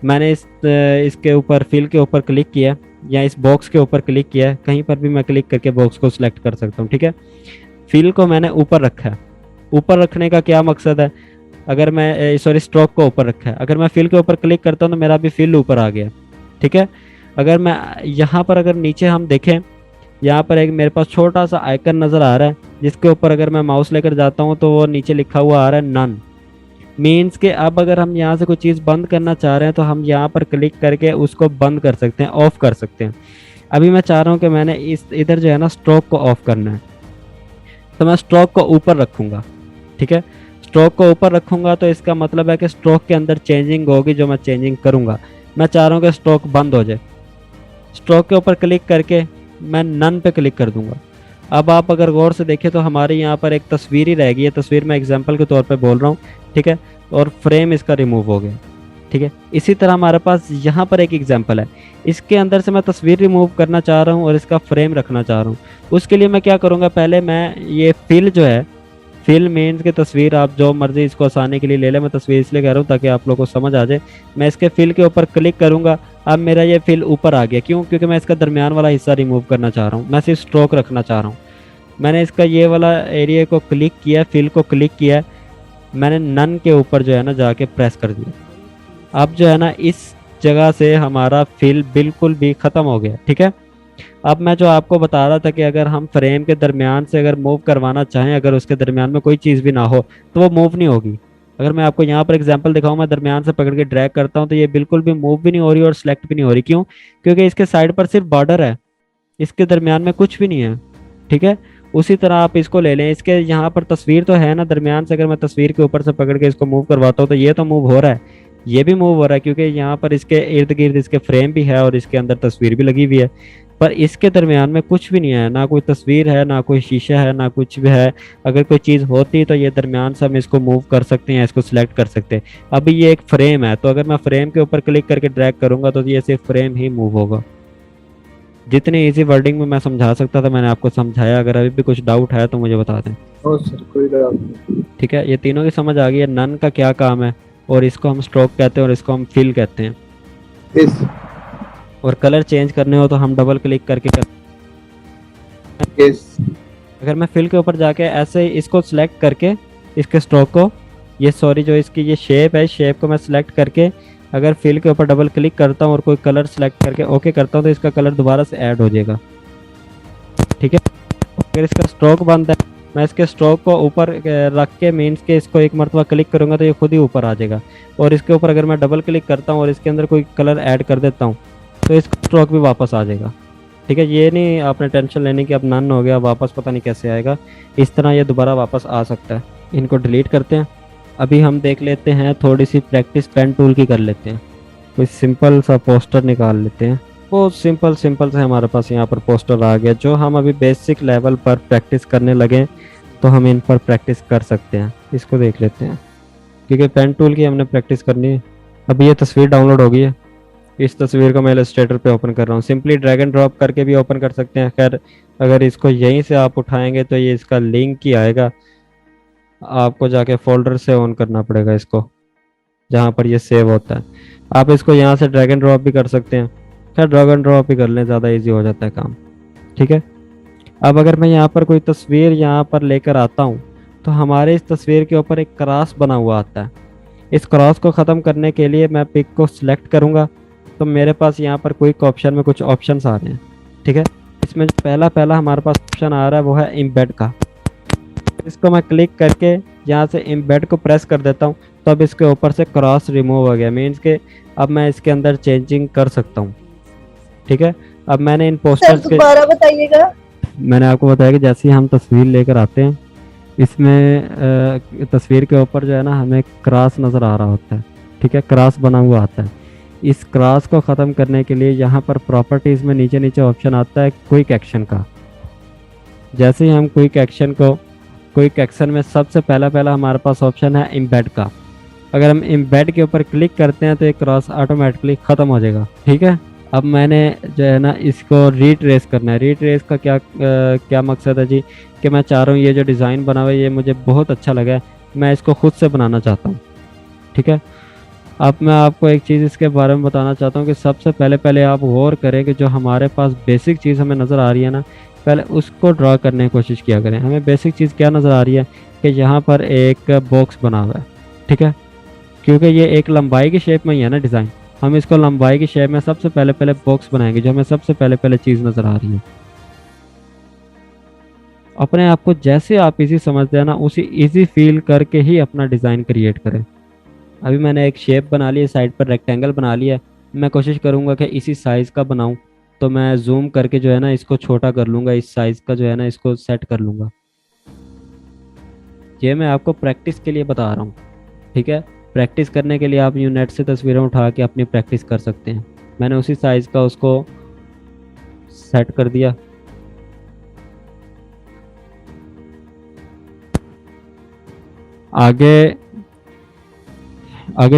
Speaker 2: मैंने इसके ऊपर फिल के ऊपर क्लिक किया या इस बॉक्स के ऊपर क्लिक किया है, कहीं पर भी मैं क्लिक करके बॉक्स को सिलेक्ट कर सकता हूँ। ठीक है, फिल को मैंने ऊपर रखा है। ऊपर रखने का क्या मकसद है? अगर मैं स्ट्रोक को ऊपर रखा है, अगर मैं फिल के ऊपर क्लिक करता हूँ तो मेरा भी फिल ऊपर आ गया। ठीक है, अगर मैं यहाँ पर अगर नीचे हम देखें, यहाँ पर एक मेरे पास छोटा सा आइकन नज़र आ रहा है, जिसके ऊपर अगर मैं माउस लेकर जाता हूँ तो वो नीचे लिखा हुआ आ रहा है नन। मीन्स के अब अगर हम यहाँ से कोई चीज़ बंद करना चाह रहे हैं तो हम यहाँ पर क्लिक करके उसको बंद कर सकते हैं, ऑफ कर सकते हैं। अभी मैं चाह रहा हूँ कि मैंने इधर जो है ना स्ट्रोक को ऑफ करना है, तो मैं स्ट्रोक को ऊपर रखूँगा। ठीक है, स्ट्रोक को ऊपर रखूँगा तो इसका मतलब है कि स्ट्रोक के अंदर चेंजिंग होगी, जो मैं चेंजिंग करूँगा। मैं चाह रहा हूँ कि स्ट्रोक बंद हो जाए, स्ट्रोक के ऊपर क्लिक करके मैं नन पे क्लिक कर दूंगा। अब आप अगर गौर से देखें तो हमारे यहाँ पर एक तस्वीर ही रहेगी, ये तस्वीर मैं एग्जांपल के तौर पे बोल रहा हूँ। ठीक है, और फ्रेम इसका रिमूव हो गया। ठीक है, इसी तरह हमारे पास यहाँ पर एक एग्जांपल है, इसके अंदर से मैं तस्वीर रिमूव करना चाह रहा हूँ और इसका फ्रेम रखना चाह रहा हूँ। उसके लिए मैं क्या करूँगा, पहले मैं ये फिल जो है, फिल मीन्स की तस्वीर आप जो मर्जी इसको आसानी के लिए ले लें, मैं तस्वीर इसलिए कह रहा हूँ ताकि आप लोगों को समझ आ जाए। मैं इसके फिल के ऊपर क्लिक करूँगा, अब मेरा ये फिल ऊपर आ गया। क्यों? क्योंकि मैं इसका दरमियान वाला हिस्सा रिमूव करना चाह रहा हूँ, मैं सिर्फ स्ट्रोक रखना चाह रहा हूँ। मैंने इसका ये वाला एरिया को क्लिक किया, फिल को क्लिक किया, मैंने नन के ऊपर जो है ना जाके प्रेस कर दिया। अब जो है ना इस जगह से हमारा फिल बिल्कुल भी ख़त्म हो गया। ठीक है, अब मैं जो आपको बता रहा था कि अगर हम फ्रेम के दरमियान से अगर मूव करवाना चाहें, अगर उसके दरमियान में कोई चीज़ भी ना हो तो वो मूव नहीं होगी। अगर मैं आपको यहाँ पर एग्जांपल दिखाऊं, मैं दरमियान से पकड़ के ड्रैग करता हूँ तो ये बिल्कुल भी मूव भी नहीं हो रही और सिलेक्ट भी नहीं हो रही। क्यों? क्योंकि इसके साइड पर सिर्फ बॉर्डर है, इसके दरमियान में कुछ भी नहीं है। ठीक है, उसी तरह आप इसको ले लें, इसके यहाँ पर तस्वीर तो है ना, दरमियान से अगर मैं तस्वीर के ऊपर से पकड़ के इसको मूव करवाता हूँ तो ये तो मूव हो रहा है, ये भी मूव हो रहा है, क्योंकि यहाँ पर इसके इर्द गिर्द इसके फ्रेम भी है और इसके अंदर तस्वीर भी लगी हुई है। पर इसके दरमियान में कुछ भी नहीं है, ना कोई तस्वीर है, ना कोई शीशा है, ना कुछ भी है। अगर कोई चीज़ होती तो ये दरमियान से हम इसको मूव कर सकते हैं, इसको सिलेक्ट कर सकते हैं। अभी ये एक फ्रेम है, तो अगर मैं फ्रेम के ऊपर क्लिक करके ड्रैग करूंगा तो ये सिर्फ फ्रेम ही मूव होगा। जितनी इजी वर्डिंग में मैं समझा सकता था मैंने आपको समझाया। अगर अभी भी कुछ डाउट है तो मुझे बता दें।
Speaker 5: सर कोई डाउट नहीं।
Speaker 2: ठीक है, ये तीनों की समझ आ गई है, नन का क्या काम है, और इसको हम स्ट्रोक कहते हैं और इसको हम फिल कहते हैं।
Speaker 5: यस
Speaker 2: और कलर चेंज करने हो तो हम डबल क्लिक करके
Speaker 5: यस
Speaker 2: अगर मैं फिल के ऊपर जाके ऐसे इसको सिलेक्ट करके इसके स्ट्रोक को, ये सॉरी जो इसकी ये शेप है, शेप को मैं सिलेक्ट करके अगर फिल के ऊपर डबल क्लिक करता हूँ और कोई कलर सिलेक्ट करके ओके करता हूँ तो इसका कलर दोबारा से ऐड हो जाएगा। ठीक है, अगर इसका स्ट्रोक बंद है, मैं इसके स्ट्रोक को ऊपर रख के मीन्स के इसको एक मरतबा क्लिक करूँगा तो ये खुद ही ऊपर आ जाएगा। और इसके ऊपर अगर मैं डबल क्लिक करता हूँ और इसके अंदर कोई कलर ऐड कर देता हूँ तो इसका स्ट्रोक भी वापस आ जाएगा। ठीक है, ये नहीं आपने टेंशन लेने की अब नन हो गया वापस पता नहीं कैसे आएगा, इस तरह ये दोबारा वापस आ सकता है। इनको डिलीट करते हैं। अभी हम देख लेते हैं, थोड़ी सी प्रैक्टिस पेन टूल की कर लेते हैं। कोई सिंपल सा पोस्टर निकाल लेते हैं। बहुत सिंपल सिंपल से हमारे पास यहाँ पर पोस्टर आ गया, जो हम अभी बेसिक लेवल पर प्रैक्टिस करने लगे तो हम इन पर प्रैक्टिस कर सकते हैं। इसको देख लेते हैं, क्योंकि पेन टूल की हमने प्रैक्टिस करनी है। अभी ये तस्वीर डाउनलोड हो गई है। इस तस्वीर को मैं इलस्ट्रेटर पे ओपन कर रहा हूँ। सिंपली ड्रैग एंड ड्रॉप करके भी ओपन कर सकते हैं। खैर, अगर इसको यहीं से आप उठाएंगे तो ये इसका लिंक ही आएगा, आपको जाके फोल्डर से ऑन करना पड़ेगा इसको, जहाँ पर ये सेव होता है। आप इसको यहाँ से ड्रैग एंड ड्रॉप भी कर सकते हैं। खैर, ड्रैग एंड ड्रॉप ही कर लें, ज़्यादा इजी हो जाता है काम। ठीक है, अब अगर मैं यहाँ पर कोई तस्वीर यहाँ पर लेकर आता हूँ तो हमारे इस तस्वीर के ऊपर एक क्रॉस बना हुआ आता है। इस क्रॉस को ख़त्म करने के लिए मैं पिक को सिलेक्ट करूँगा तो मेरे पास यहाँ पर क्विक ऑप्शन में कुछ ऑप्शंस आ रहे हैं। ठीक है, इसमें जो पहला पहला हमारे पास ऑप्शन आ रहा है वो है एम्बेड का। इसको मैं क्लिक करके यहाँ से एम्बेड को प्रेस कर देता हूँ तो अब इसके ऊपर से क्रॉस रिमूव हो गया। मीन्स के अब मैं इसके अंदर चेंजिंग कर सकता हूँ। ठीक है, अब मैंने इन
Speaker 3: सर
Speaker 2: पोस्टर्स के,
Speaker 3: दोबारा बताइएगा।
Speaker 2: मैंने आपको बताया कि जैसे ही हम तस्वीर लेकर आते हैं, इसमें तस्वीर के ऊपर जो है ना हमें क्रॉस नज़र आ रहा होता है। ठीक है, क्रॉस बना हुआ आता है। इस क्रॉस को ख़त्म करने के लिए यहाँ पर प्रॉपर्टीज़ में नीचे नीचे ऑप्शन आता है क्विक एक्शन का। जैसे ही हम क्विक एक्शन में सबसे पहला हमारे पास ऑप्शन है एम्बेड का। अगर हम एम्बेड के ऊपर क्लिक करते हैं तो ये क्रॉस ऑटोमेटिकली ख़त्म हो जाएगा। ठीक है, अब मैंने जो है ना इसको रीट्रेस करना है। रीट्रेस का क्या मकसद है जी, कि मैं चाह रहा हूँ ये जो डिज़ाइन बना हुआ है ये मुझे बहुत अच्छा लगा है, मैं इसको खुद से बनाना चाहता हूँ। ठीक है, अब मैं आपको एक चीज़ इसके बारे में बताना चाहता हूँ कि सबसे पहले आप गौर करें कि जो हमारे पास बेसिक चीज़ हमें नज़र आ रही है ना, पहले उसको ड्रा करने की कोशिश किया करें। हमें बेसिक चीज़ क्या नज़र आ रही है कि यहाँ पर एक बॉक्स बना हुआ है। ठीक है, क्योंकि ये एक लंबाई की शेप में ही है ना डिज़ाइन, हम इसको लंबाई की शेप में सबसे पहले बॉक्स बनाएंगे, जो हमें सबसे पहले चीज़ नज़र आ रही है। अपने आप को जैसे आप इजी समझते हैं ना, उसी इजी फील करके ही अपना डिज़ाइन क्रिएट करें। अभी मैंने एक शेप बना ली है, साइड पर रेक्टेंगल बना लिया है। मैं कोशिश करूँगा कि इसी साइज़ का बनाऊँ, तो मैं जूम करके जो है ना इसको छोटा कर लूँगा, इस साइज़ का जो है ना इसको सेट कर लूँगा। ये मैं आपको प्रैक्टिस के लिए बता रहा हूँ। ठीक है, प्रैक्टिस करने के लिए आप यूं नेट से तस्वीरें उठा के अपनी प्रैक्टिस कर सकते हैं। मैंने उसी साइज़ का उसको सेट कर दिया। आगे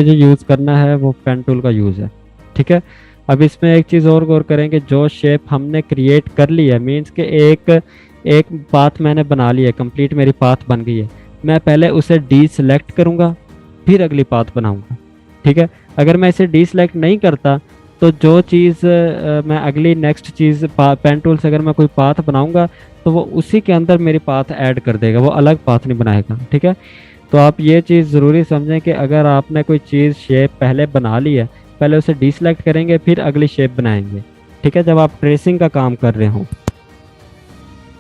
Speaker 2: जो यूज़ करना है वो पेन टूल का यूज़ है। ठीक है, अब इसमें एक चीज़ और गौर करेंगे, जो शेप हमने क्रिएट कर ली है, मीन्स के एक पाथ मैंने बना ली है, कंप्लीट मेरी पाथ बन गई है। मैं पहले उसे डी सेलेक्ट करूँगा, फिर अगली पाथ बनाऊँगा। ठीक है, अगर मैं इसे डी सेलेक्ट नहीं करता तो जो चीज़ मैं अगली नेक्स्ट चीज़ पेन टूल से अगर मैं कोई पाथ बनाऊँगा तो वो उसी के अंदर मेरी पाथ ऐड कर देगा, वो अलग पाथ नहीं बनाएगा। ठीक है, तो आप ये चीज़ ज़रूरी समझें कि अगर आपने कोई चीज़ शेप पहले बना ली है, पहले उसे डीसेलेक्ट करेंगे फिर अगली शेप बनाएंगे। ठीक है, जब आप ट्रेसिंग का काम कर रहे हों,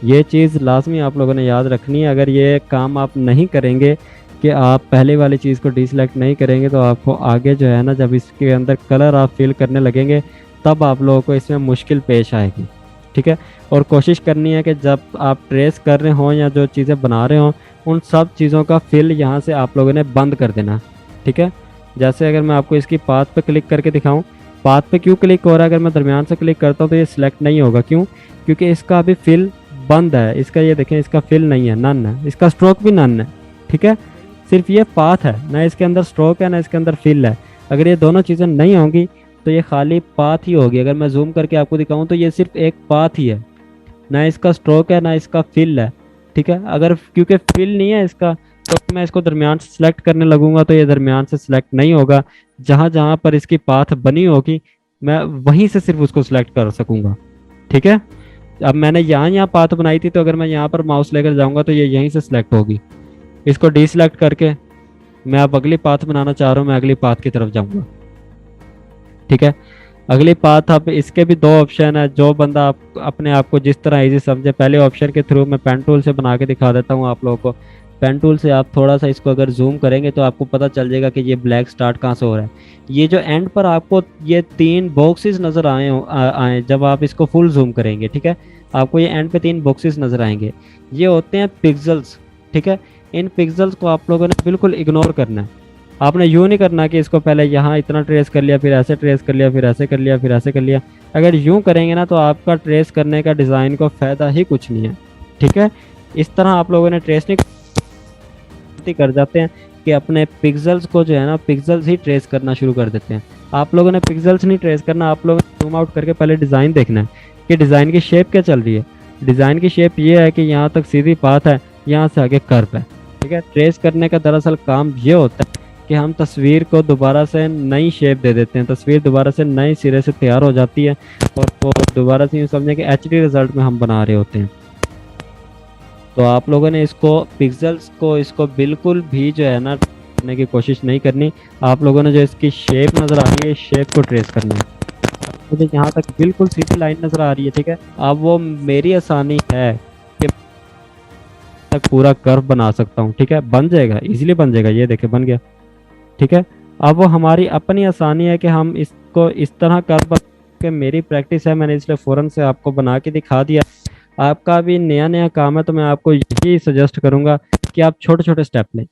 Speaker 2: ये चीज़ लाजमी आप लोगों ने याद रखनी है। अगर ये काम आप नहीं करेंगे कि आप पहले वाली चीज़ को डीसेलेक्ट नहीं करेंगे तो आपको आगे जो है ना, जब इसके अंदर कलर आप फिल करने लगेंगे तब आप लोगों को इसमें मुश्किल पेश आएगी। ठीक है, और कोशिश करनी है कि जब आप ट्रेस कर रहे हों या जो चीज़ें बना रहे हों, उन सब चीज़ों का फिल यहाँ से आप लोगों ने बंद कर देना। ठीक है, जैसे अगर मैं आपको इसकी पाथ पे क्लिक करके दिखाऊं, पाथ पे क्यों क्लिक हो रहा है, अगर मैं दरमियान से क्लिक करता हूं तो ये सिलेक्ट नहीं होगा। क्यों? क्योंकि इसका अभी फिल बंद है। इसका ये देखें, इसका फिल नहीं है, नन है, इसका स्ट्रोक भी नन है। ठीक है, सिर्फ ये पाथ है, ना इसके अंदर स्ट्रोक है ना इसके अंदर फिल है। अगर ये दोनों चीज़ें नहीं होंगी तो ये खाली पाथ ही होगी। अगर मैं जूम करके आपको दिखाऊँ तो ये सिर्फ एक पाथ ही है, ना इसका स्ट्रोक है ना इसका फिल है। ठीक है, अगर क्योंकि फिल नहीं है इसका, तो मैं इसको दरमियान से सिलेक्ट करने लगूंगा तो ये दरमियान से सिलेक्ट नहीं होगा। जहाँ जहाँ पर इसकी पाथ बनी होगी मैं वहीं से सिर्फ उसको सिलेक्ट कर सकूंगा। ठीक है, अब मैंने यहाँ पाथ बनाई थी तो अगर मैं यहाँ पर माउस लेकर जाऊंगा तो ये यहीं से सिलेक्ट होगी। इसको डीसेलेक्ट करके मैं अब अगली पाथ बनाना चाह रहा हूँ, मैं अगली पाथ की तरफ जाऊँगा। ठीक है, अगली पाथ, अब इसके भी दो ऑप्शन है। जो बंदा आप अपने आप को जिस तरह इजी समझे, पहले ऑप्शन के थ्रू मैं पेन टूल से बना के दिखा देता हूँ आप लोगों को। पेन टूल से आप थोड़ा सा इसको अगर जूम करेंगे तो आपको पता चल जाएगा कि ये ब्लैक स्टार्ट कहाँ से हो रहा है। ये जो एंड पर आपको ये 3 बॉक्सेस नज़र आए जब आप इसको फुल जूम करेंगे। ठीक है, आपको ये एंड पे 3 बॉक्सेस नज़र आएंगे, ये होते हैं पिक्सेल्स। ठीक है, इन पिक्सल्स को आप लोगों ने बिल्कुल इग्नोर करना है। आपने यूँ नहीं करना कि इसको पहले यहाँ इतना ट्रेस कर लिया, फिर ऐसे ट्रेस कर लिया, फिर ऐसे कर लिया, फिर ऐसे कर लिया। अगर यूँ करेंगे ना तो आपका ट्रेस करने का डिज़ाइन को फ़ायदा ही कुछ नहीं है, ठीक है। इस तरह आप लोगों ने ट्रेस नहीं कर जाते हैं कि अपने पिक्सल्स को जो है ना पिक्सल्स ही ट्रेस करना शुरू कर देते हैं। आप लोगों ने पिक्सल्स नहीं ट्रेस करना, आप लोगों ने जूम आउट करके पहले डिज़ाइन देखना है कि डिज़ाइन की शेप क्या चल रही है। डिज़ाइन की शेप ये है कि यहाँ तक सीधी पाथ है, यहाँ से आगे कर्व है, ठीक है। ट्रेस करने का दरअसल काम ये होता है कि हम तस्वीर को दोबारा से नई शेप दे देते हैं, तस्वीर दोबारा से नए सिरे से तैयार हो जाती है और वो दोबारा से यूँ समझें कि एचडी रिजल्ट में हम बना रहे होते हैं। तो आप लोगों ने इसको पिक्सल्स को इसको बिल्कुल भी जो है ना करने की कोशिश नहीं करनी। आप लोगों ने जो इसकी शेप नज़र आ रही है, शेप को ट्रेस करना है। मुझे यहाँ तक बिल्कुल सीधी लाइन नज़र आ रही है, ठीक है। अब वो मेरी आसानी है कि तक पूरा कर्व बना सकता हूँ, ठीक है। बन जाएगा, इजीली बन जाएगा, ये देखे बन गया, ठीक है। अब वो हमारी अपनी आसानी है कि हम इसको इस तरह कर्व के मेरी प्रैक्टिस है, मैंने इसलिए फ़ौरन से आपको बना के दिखा दिया। आपका भी नया नया काम है तो मैं आपको यही सजेस्ट करूँगा कि आप छोटे छोटे स्टेप लें।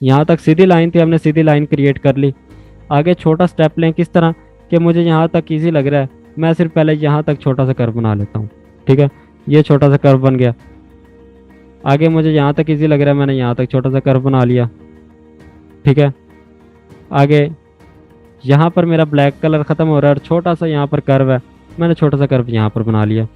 Speaker 2: यहाँ तक सीधी लाइन थी, हमने सीधी लाइन क्रिएट कर ली। आगे छोटा स्टेप लें, किस तरह कि मुझे यहाँ तक ईजी लग रहा है, मैं सिर्फ पहले यहाँ तक छोटा सा कर्व बना लेता हूँ, ठीक है। ये छोटा सा कर्व बन गया। आगे मुझे यहाँ तक ईजी लग रहा है, मैंने यहाँ तक छोटा सा कर्व बना लिया, ठीक है। आगे यहाँ पर मेरा ब्लैक कलर ख़त्म हो रहा है और छोटा सा यहाँ पर कर्व है, मैंने छोटा सा कर्व यहाँ पर बना लिया,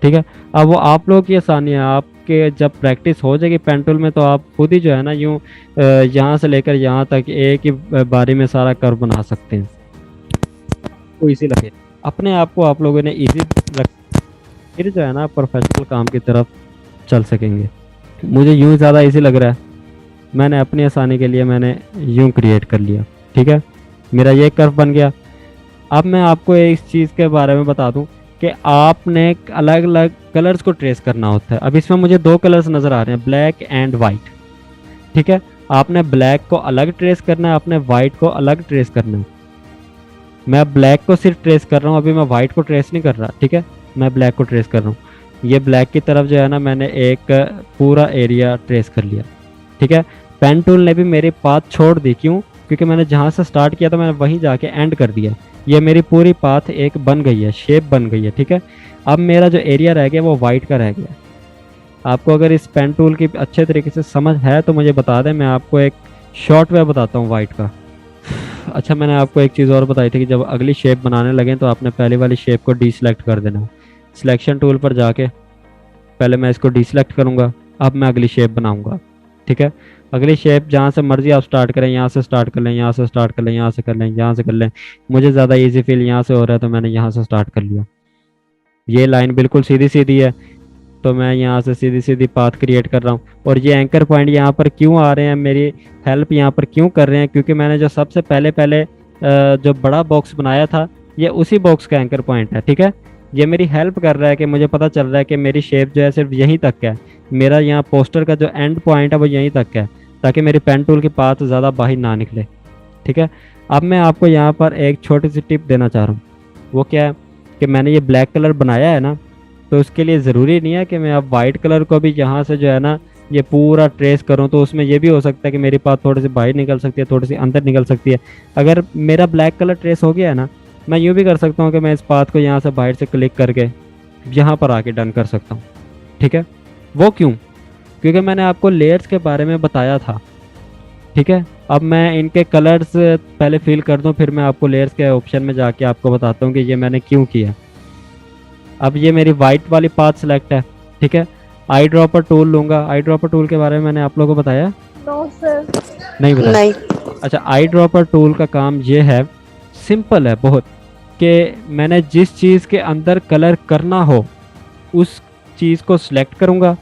Speaker 2: ठीक है। अब वो आप लोगों की आसानी है, आपके जब प्रैक्टिस हो जाएगी पेन टूल में तो आप खुद ही जो है ना यूँ यहाँ से लेकर यहाँ तक एक ही बारी में सारा कर्व बना सकते हैं। तो इसी लगे अपने आप को आप लोगों ने ईजी रख, फिर जो है ना प्रोफेशनल काम की तरफ चल सकेंगे। मुझे यूँ ज़्यादा ईजी लग रहा है, मैंने अपनी आसानी के लिए मैंने यूँ क्रिएट कर लिया, ठीक है। मेरा ये कर्व बन गया। अब मैं आपको एक चीज़ के बारे में बता दूं कि आपने अलग अलग कलर्स को ट्रेस करना होता है। अब इसमें मुझे दो कलर्स नज़र आ रहे हैं, ब्लैक एंड वाइट, ठीक है। आपने ब्लैक को अलग ट्रेस करना है, आपने वाइट को अलग ट्रेस करना है। मैं ब्लैक को सिर्फ ट्रेस कर रहा हूँ, अभी मैं वाइट को ट्रेस नहीं कर रहा, ठीक है। मैं ब्लैक को ट्रेस कर रहा हूँ। ये ब्लैक की तरफ जो है ना मैंने एक पूरा एरिया ट्रेस कर लिया, ठीक है। पेन टूल ने भी मेरी पाथ छोड़ दी, क्यों? क्योंकि मैंने जहाँ से स्टार्ट किया था मैंने वहीं जाके एंड कर दिया। ये मेरी पूरी पाथ एक बन गई है, शेप बन गई है, ठीक है। अब मेरा जो एरिया रह गया वो वाइट का रह गया। आपको अगर इस पेन टूल की अच्छे तरीके से समझ है तो मुझे बता दें, मैं आपको एक शॉर्ट वे बताता हूँ वाइट का। अच्छा, मैंने आपको एक चीज़ और बताई थी कि जब अगली शेप बनाने लगें तो आपने पहले वाली शेप को डीसेलेक्ट कर देना है। सिलेक्शन टूल पर जाके पहले मैं इसको डीसेलेक्ट करूँगा, अब मैं अगली शेप बनाऊँगा, ठीक है। अगली शेप जहाँ से मर्जी आप स्टार्ट करें, यहाँ से स्टार्ट कर लें, यहाँ से स्टार्ट कर लें, यहाँ से कर लें, यहाँ से कर लें। मुझे ज़्यादा इजी फील यहाँ से हो रहा है तो मैंने यहाँ से स्टार्ट कर लिया। ये लाइन बिल्कुल सीधी सीधी है तो मैं यहाँ से सीधी सीधी पाथ क्रिएट कर रहा हूँ। और ये एंकर पॉइंट यहाँ पर क्यों आ रहे हैं, मेरी हेल्प यहाँ पर क्यों कर रहे हैं? क्योंकि मैंने जो सबसे पहले जो बड़ा बॉक्स बनाया था ये उसी बॉक्स का एंकर पॉइंट है, ठीक है। ये मेरी हेल्प कर रहा है कि मुझे पता चल रहा है कि मेरी शेप जो है सिर्फ यहीं तक है, मेरा यहाँ पोस्टर का जो एंड पॉइंट है वो यहीं तक है, ताकि मेरी पेन टूल की पाथ ज़्यादा बाहर ना निकले, ठीक है। अब मैं आपको यहाँ पर एक छोटी सी टिप देना चाह रहा हूँ। वो क्या है कि मैंने ये ब्लैक कलर बनाया है ना, तो उसके लिए ज़रूरी नहीं है कि मैं अब वाइट कलर को भी यहाँ से जो है ना ये पूरा ट्रेस करूँ। तो उसमें ये भी हो सकता है कि मेरी पाथ थोड़ी सी बाहर निकल सकती है, थोड़ी सी अंदर निकल सकती है। अगर मेरा ब्लैक कलर ट्रेस हो गया है ना, मैं यूँ भी कर सकता हूँ कि मैं इस पाथ को यहाँ से बाहर से क्लिक करके यहाँ पर आके डन कर सकता हूँ, ठीक है। वो क्यों? क्योंकि मैंने आपको लेयर्स के बारे में बताया था, ठीक है। अब मैं इनके कलर्स पहले फिल कर दूं, फिर मैं आपको लेयर्स के ऑप्शन में जाके आपको बताता हूँ कि ये मैंने क्यों किया। अब ये मेरी वाइट वाली पाथ सेलेक्ट है, ठीक है। आई ड्रॉपर टूल लूँगा। आई ड्रॉपर टूल के बारे में मैंने आप लोगों को बताया?
Speaker 3: नो सर,
Speaker 2: नहीं बताया?
Speaker 4: नहीं।
Speaker 2: अच्छा, आई ड्रॉपर टूल का काम ये है, सिंपल है बहुत, कि मैंने जिस चीज़ के अंदर कलर करना हो उस चीज़ को सिलेक्ट करूँगा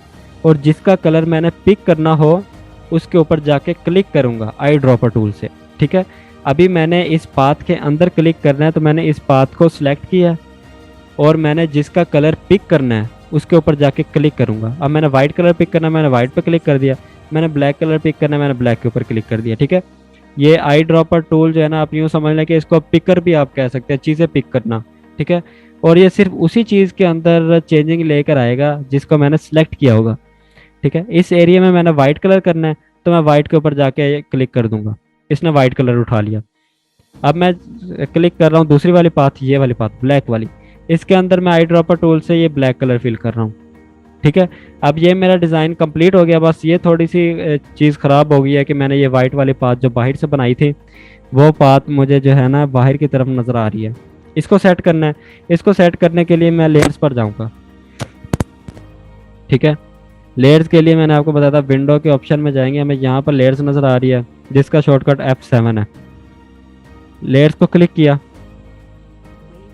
Speaker 2: और जिसका कलर मैंने पिक करना हो उसके ऊपर जाके क्लिक करूँगा आई ड्रॉपर टूल से, ठीक है। अभी मैंने इस पाथ के अंदर क्लिक करना है तो मैंने इस पाथ को सिलेक्ट किया और मैंने जिसका कलर पिक करना है उसके ऊपर जाके क्लिक करूँगा। अब मैंने वाइट कलर पिक करना है, मैंने वाइट पे क्लिक कर दिया। मैंने ब्लैक कलर पिक करना है, मैंने ब्लैक के ऊपर क्लिक कर दिया, ठीक है। ये आई ड्रॉपर टूल जो है ना, आप यूँ समझ लें कि इसको पिकर भी आप कह सकते हैं, चीज़ें पिक करना, ठीक है। और ये सिर्फ उसी चीज़ के अंदर चेंजिंग लेकर आएगा जिसको मैंने सेलेक्ट किया होगा, ठीक है। इस एरिया में मैंने वाइट कलर करना है तो मैं वाइट के ऊपर जाके क्लिक कर दूंगा, इसने वाइट कलर उठा लिया। अब मैं क्लिक कर रहा हूँ दूसरी वाली पाथ, ये वाली पाथ ब्लैक वाली, इसके अंदर मैं आई ड्रॉपर टूल से ये ब्लैक कलर फिल कर रहा हूँ। ठीक है, अब ये मेरा डिज़ाइन कंप्लीट हो गया। बस ये थोड़ी सी चीज़ ख़राब हो गई है कि मैंने ये वाइट वाली पाथ जो बाहर से बनाई थी वो पाथ मुझे जो है ना बाहर की तरफ नज़र आ रही है। इसको सेट करना है। इसको सेट करने के लिए मैं लेयर्स पर जाऊँगा। ठीक है, लेयर्स के लिए मैंने आपको बताया था विंडो के ऑप्शन में जाएंगे, हमें यहाँ पर लेयर्स नज़र आ रही है जिसका शॉर्टकट F7 है। लेयर्स को क्लिक किया,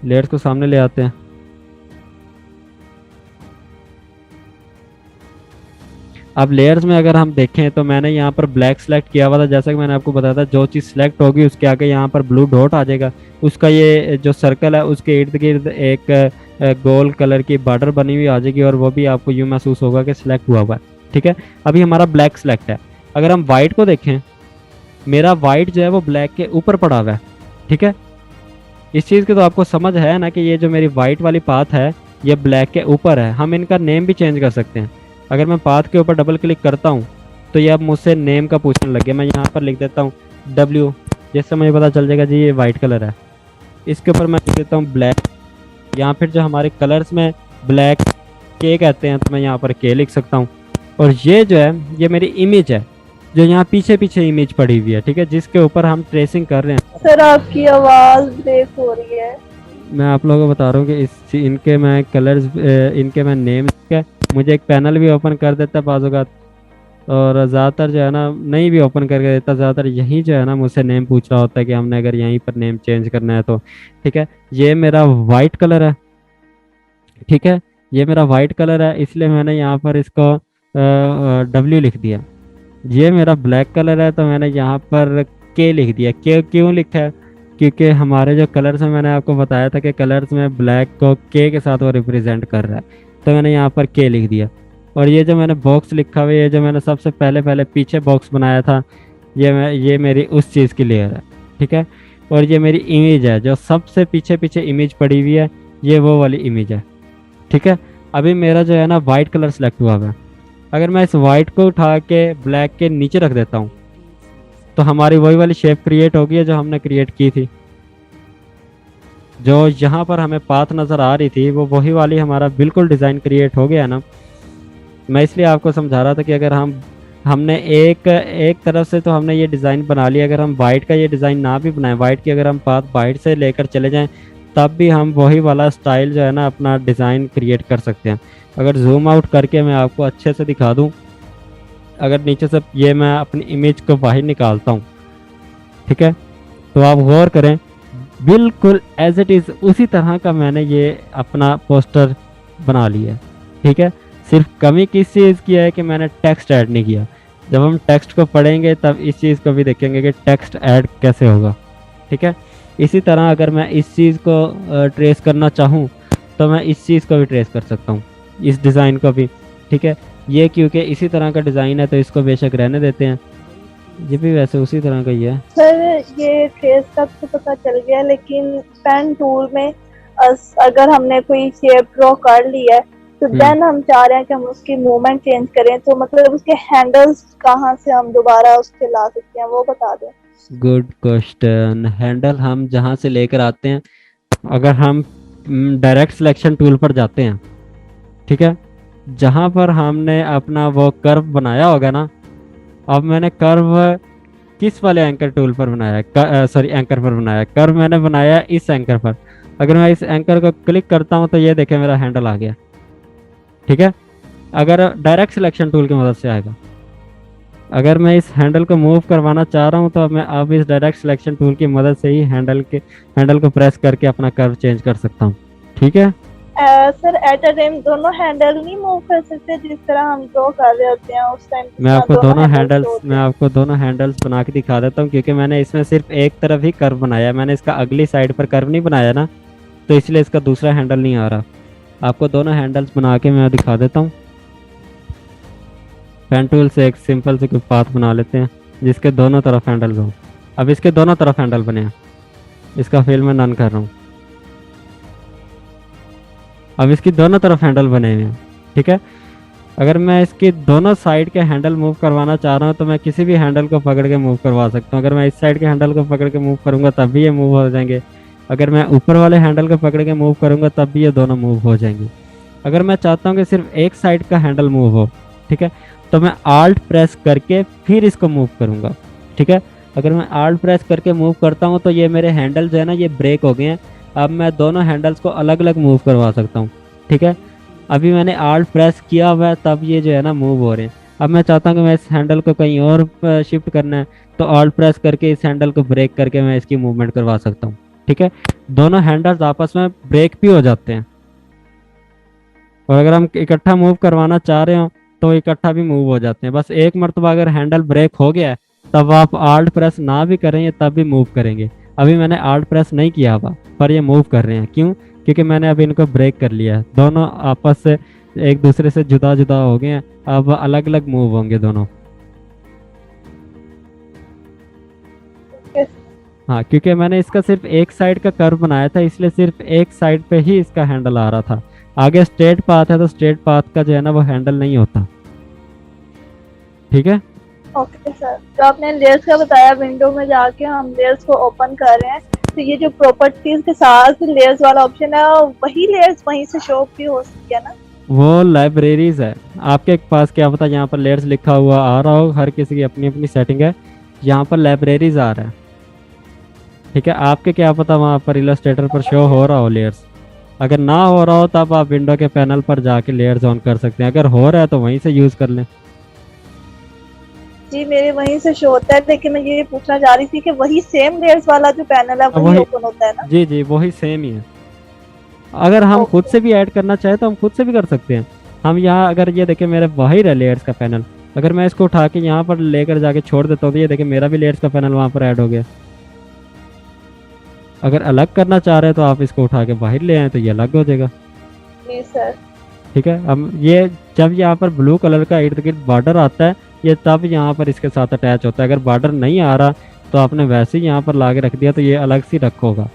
Speaker 2: लेयर्स को सामने ले आते हैं। अब लेयर्स में अगर हम देखें तो मैंने यहाँ पर ब्लैक सेलेक्ट किया हुआ था, जैसा कि मैंने आपको बताया था जो चीज़ सेलेक्ट होगी उसके आगे यहाँ पर ब्लू डॉट आ जाएगा, उसका ये जो सर्कल है उसके इर्द गिर्द एक गोल कलर की बॉर्डर बनी हुई आ जाएगी और वो भी आपको यूँ महसूस होगा कि सिलेक्ट हुआ हुआ है। ठीक है, अभी हमारा ब्लैक सेलेक्ट है। अगर हम वाइट को देखें, मेरा वाइट जो है वो ब्लैक के ऊपर पड़ा हुआ है। ठीक है, इस चीज़ की तो आपको समझ है ना कि ये जो मेरी वाइट वाली पाथ है ये ब्लैक के ऊपर है। हम इनका नेम भी चेंज कर सकते हैं। अगर मैं पाथ के ऊपर डबल क्लिक करता हूँ तो ये अब मुझसे नेम का पूछने लग गया। मैं यहाँ पर लिख देता हूँ W, जिससे मुझे पता चल जाएगा जी ये वाइट कलर है। इसके ऊपर मैं लिख देता हूँ ब्लैक, या फिर जो हमारे कलर्स में ब्लैक के कहते हैं तो मैं यहाँ पर के लिख सकता हूँ। और ये जो है ये मेरी इमेज है जो यहाँ पीछे पीछे इमेज पड़ी हुई है। ठीक है, जिसके ऊपर हम ट्रेसिंग कर रहे हैं।
Speaker 3: सर आपकी आवाज ब्रेक हो रही है।
Speaker 2: मैं आप लोगों को बता रहा हूँ कि इनके मैं कलर्स, इनके मैं नेम, मुझे एक पैनल भी ओपन कर देता है बाज़ औक़ात, और ज़्यादातर जो है ना नहीं भी ओपन करके देता, ज़्यादातर यही जो है ना मुझसे नेम पूछ रहा होता है कि हमने अगर यहीं पर नेम चेंज करना है तो। ठीक है, ये मेरा वाइट कलर है। ठीक है, ये मेरा वाइट कलर है इसलिए मैंने यहाँ पर इसको W लिख दिया। ये मेरा ब्लैक कलर है तो मैंने यहाँ पर के लिख दिया। के क्यों लिखा है? क्योंकि हमारे जो कलर्स हैं, मैंने आपको बताया था कि कलर्स में ब्लैक को के साथ वो रिप्रेजेंट कर रहा है, तो मैंने यहाँ पर के लिख दिया। और ये जो मैंने बॉक्स लिखा हुआ है, ये जो मैंने सबसे पहले पीछे बॉक्स बनाया था, ये मेरी उस चीज़ की लेयर है। ठीक है, और ये मेरी इमेज है जो सबसे पीछे इमेज पड़ी हुई है, ये वो वाली इमेज है। ठीक है, अभी मेरा जो है ना वाइट कलर सेलेक्ट हुआ है। अगर मैं इस वाइट को उठा के ब्लैक के नीचे रख देता हूँ तो हमारी वही वाली शेप क्रिएट होगी है जो हमने क्रिएट की थी। जो यहाँ पर हमें पाथ नज़र आ रही थी वो वही वाली हमारा बिल्कुल डिज़ाइन क्रिएट हो गया ना। मैं इसलिए आपको समझा रहा था कि अगर हमने एक तरफ से तो हमने ये डिज़ाइन बना लिया, अगर हम वाइट का ये डिज़ाइन ना भी बनाएं, वाइट की अगर हम पाथ वाइट से लेकर चले जाएं तब भी हम वही वाला स्टाइल जो है ना अपना डिज़ाइन क्रिएट कर सकते हैं। अगर जूम आउट करके मैं आपको अच्छे से दिखा दूं, अगर नीचे से ये मैं अपनी इमेज को बाहर निकालता हूं, ठीक है, तो आप गौर करें बिल्कुल एज इट इज़ उसी तरह का मैंने ये अपना पोस्टर बना लिया। ठीक है, सिर्फ कमी किस चीज़ की है कि मैंने टेक्स्ट ऐड नहीं किया। जब हम टेक्स्ट को पढ़ेंगे तब इस चीज़ को भी देखेंगे कि टेक्स्ट ऐड कैसे होगा। ठीक है, इसी तरह अगर मैं इस चीज़ को ट्रेस करना चाहूँ तो मैं इस चीज़ को भी ट्रेस कर सकता हूँ, इस डिज़ाइन को भी। ठीक है, ये क्योंकि इसी तरह का डिज़ाइन है तो इसको बेशक रहने देते हैं। ये भी वैसे उसी तरह का ही है।
Speaker 3: सर ये ट्रेस का तो पता चल गया, लेकिन पेन टूल में अगर हमने कोई शेप ड्रॉ कर ली है तो देन हम चाह रहे हैं कि हम उसकी मूवमेंट चेंज करें, तो मतलब उसके हैंडल्स कहाँ से हम दोबारा उसके ला सकते हैं वो बता दें।
Speaker 2: Good question. हैंडल हम जहाँ से लेकर आते हैं, अगर हम डायरेक्ट सिलेक्शन टूल पर जाते हैं, ठीक है, जहाँ पर हमने अपना वो कर्व बनाया होगा ना, अब मैंने कर्व किस वाले एंकर टूल पर बनाया है, सॉरी एंकर पर बनाया, कर्व मैंने बनाया इस एंकर पर। अगर मैं इस एंकर को क्लिक करता हूँ तो ये देखें मेरा हैंडल आ गया। ठीक है, अगर डायरेक्ट सिलेक्शन टूल की मदद से आएगा। अगर मैं इस हैंडल को मूव करवाना चाह रहा हूँ तो मैं अब इस डायरेक्ट सिलेक्शन टूल की मदद से ही हैंडल को प्रेस करके अपना कर्व चेंज कर सकता हूँ। ठीक है
Speaker 3: सर, एट अ टाइम दोनों हैंडल नहीं मूव कर सकते जिस तरह हम ड्रॉ कर रहे होते हैं उस टाइम?
Speaker 2: मैं आपको दोनों हैंडल्स बना के दिखा देता हूँ, क्योंकि मैंने इसमें सिर्फ एक तरफ ही कर्व बनाया है, मैंने इसका अगली साइड पर कर्व नहीं बनाया ना, तो इसलिए इसका दूसरा हैंडल नहीं आ रहा। आपको दोनों हैंडल्स बना के मैं दिखा देता हूँ। पेन टूल से एक सिंपल से कोई पाथ बना लेते हैं जिसके दोनों तरफ हैंडल्स हों। अब इसके दोनों तरफ हैंडल बने हैं, इसका फिल मैं नन कर रहा हूँ। अब इसकी दोनों तरफ हैंडल बने हुए हैं। ठीक है, अगर मैं इसकी दोनों साइड के हैंडल मूव करवाना चाह रहा हूँ तो मैं किसी भी हैंडल को पकड़ के मूव करवा सकता हूँ। अगर मैं इस साइड के हैंडल को पकड़ के मूव करूँगा तब भी ये मूव हो जाएंगे। अगर मैं ऊपर वाले हैंडल को पकड़ के मूव करूँगा तब भी ये दोनों मूव हो जाएंगे। अगर मैं चाहता हूँ कि सिर्फ एक साइड का हैंडल मूव हो, ठीक है, तो मैं आल्ट प्रेस करके फिर इसको मूव करूँगा, ठीक है। अगर मैं आल्ट प्रेस करके मूव करता हूँ तो ये मेरे हैंडल जो है ना ये ब्रेक हो गए हैं। अब मैं दोनों हैंडल्स को अलग अलग मूव करवा सकता हूँ, ठीक है। अभी मैंने आल्ट प्रेस किया हुआ है तब ये जो है ना मूव हो रहे हैं। अब मैं चाहता हूँ कि मैं इस हैंडल को कहीं और शिफ्ट करना है तो आल्ट प्रेस करके इस हैंडल को ब्रेक करके मैं इसकी मूवमेंट करवा सकता हूँ, ठीक है। दोनों हैंडल्स आपस में ब्रेक भी हो जाते हैं। और अगर हम इकट्ठा मूव करवाना चाह रहे हो तो इकट्ठा भी मूव हो जाते हैं। बस एक मरतबा अगर हैंडल ब्रेक हो गया है तब आप आल्ट प्रेस ना भी करेंगे तब भी मूव करेंगे। अभी मैंने आल्ट प्रेस नहीं किया हुआ पर ये मूव कर रहे हैं। क्यों? क्योंकि मैंने अभी इनको ब्रेक कर लिया है। दोनों आपस से एक दूसरे से जुदा जुदा हो गए हैं, अब अलग अलग मूव होंगे दोनों। हाँ, क्योंकि मैंने इसका सिर्फ एक साइड का कर्व बनाया था इसलिए सिर्फ एक साइड पे ही इसका हैंडल आ रहा था। आगे स्ट्रेट पाथ है तो स्ट्रेट पाथ का जो है ना वो हैंडल नहीं होता, ठीक है।
Speaker 3: ओके सर, तो आपने लेयर्स का बताया, विंडो में जाके हम लेयर्स को ओपन कर रहे हैं तो ये जो प्रॉपर्टीज के साथ लेयर्स वाला ऑप्शन है वही लेयर्स वहीं से शो भी हो सकती है ना?
Speaker 2: वो लाइब्रेरीज है आपके पास, क्या पता यहाँ पर लेयर्स लिखा हुआ आ रहा हो, हर किसी की अपनी अपनी सेटिंग है। यहाँ पर लाइब्रेरीज आ रहा है, ठीक है। आपके क्या पता वहाँ पर इलस्ट्रेटर पर शो हो रहा हो लेयर्स। अगर ना हो रहा हो तब आप विंडो के पैनल पर जाके लेयर्स ऑन कर सकते हैं। अगर हो रहा है तो वहीं से यूज़ कर लें।
Speaker 3: जी मेरे वहीं से शो होता है, लेकिन मैं ये पूछना चाह रही थी कि वही सेम लेयर्स वाला जो पैनल है वही ओपन होता है ना?
Speaker 2: जी जी वही सेम ही है। अगर हम खुद से भी ऐड करना चाहे तो हम खुद से भी कर सकते हैं। हम यहाँ अगर ये देखें मेरे वही रहा लेयर्स का पैनल, अगर मैं इसको उठा के यहाँ पर लेकर जाके छोड़ देता हूँ तो ये देखें मेरा भी लेयर्स का पैनल वहाँ पर ऐड हो गया। अगर अलग करना चाह रहे हैं तो आप इसको उठा के बाहर ले आए तो ये अलग हो जाएगा।
Speaker 3: जी सर।
Speaker 2: ठीक है। अब ये जब यहाँ पर ब्लू कलर का इर्द गिर्द बॉर्डर आता है ये तब यहाँ पर इसके साथ अटैच होता है। अगर बॉर्डर नहीं आ रहा तो आपने वैसे ही यहाँ पर ला के रख दिया तो ये अलग सी रखोगा।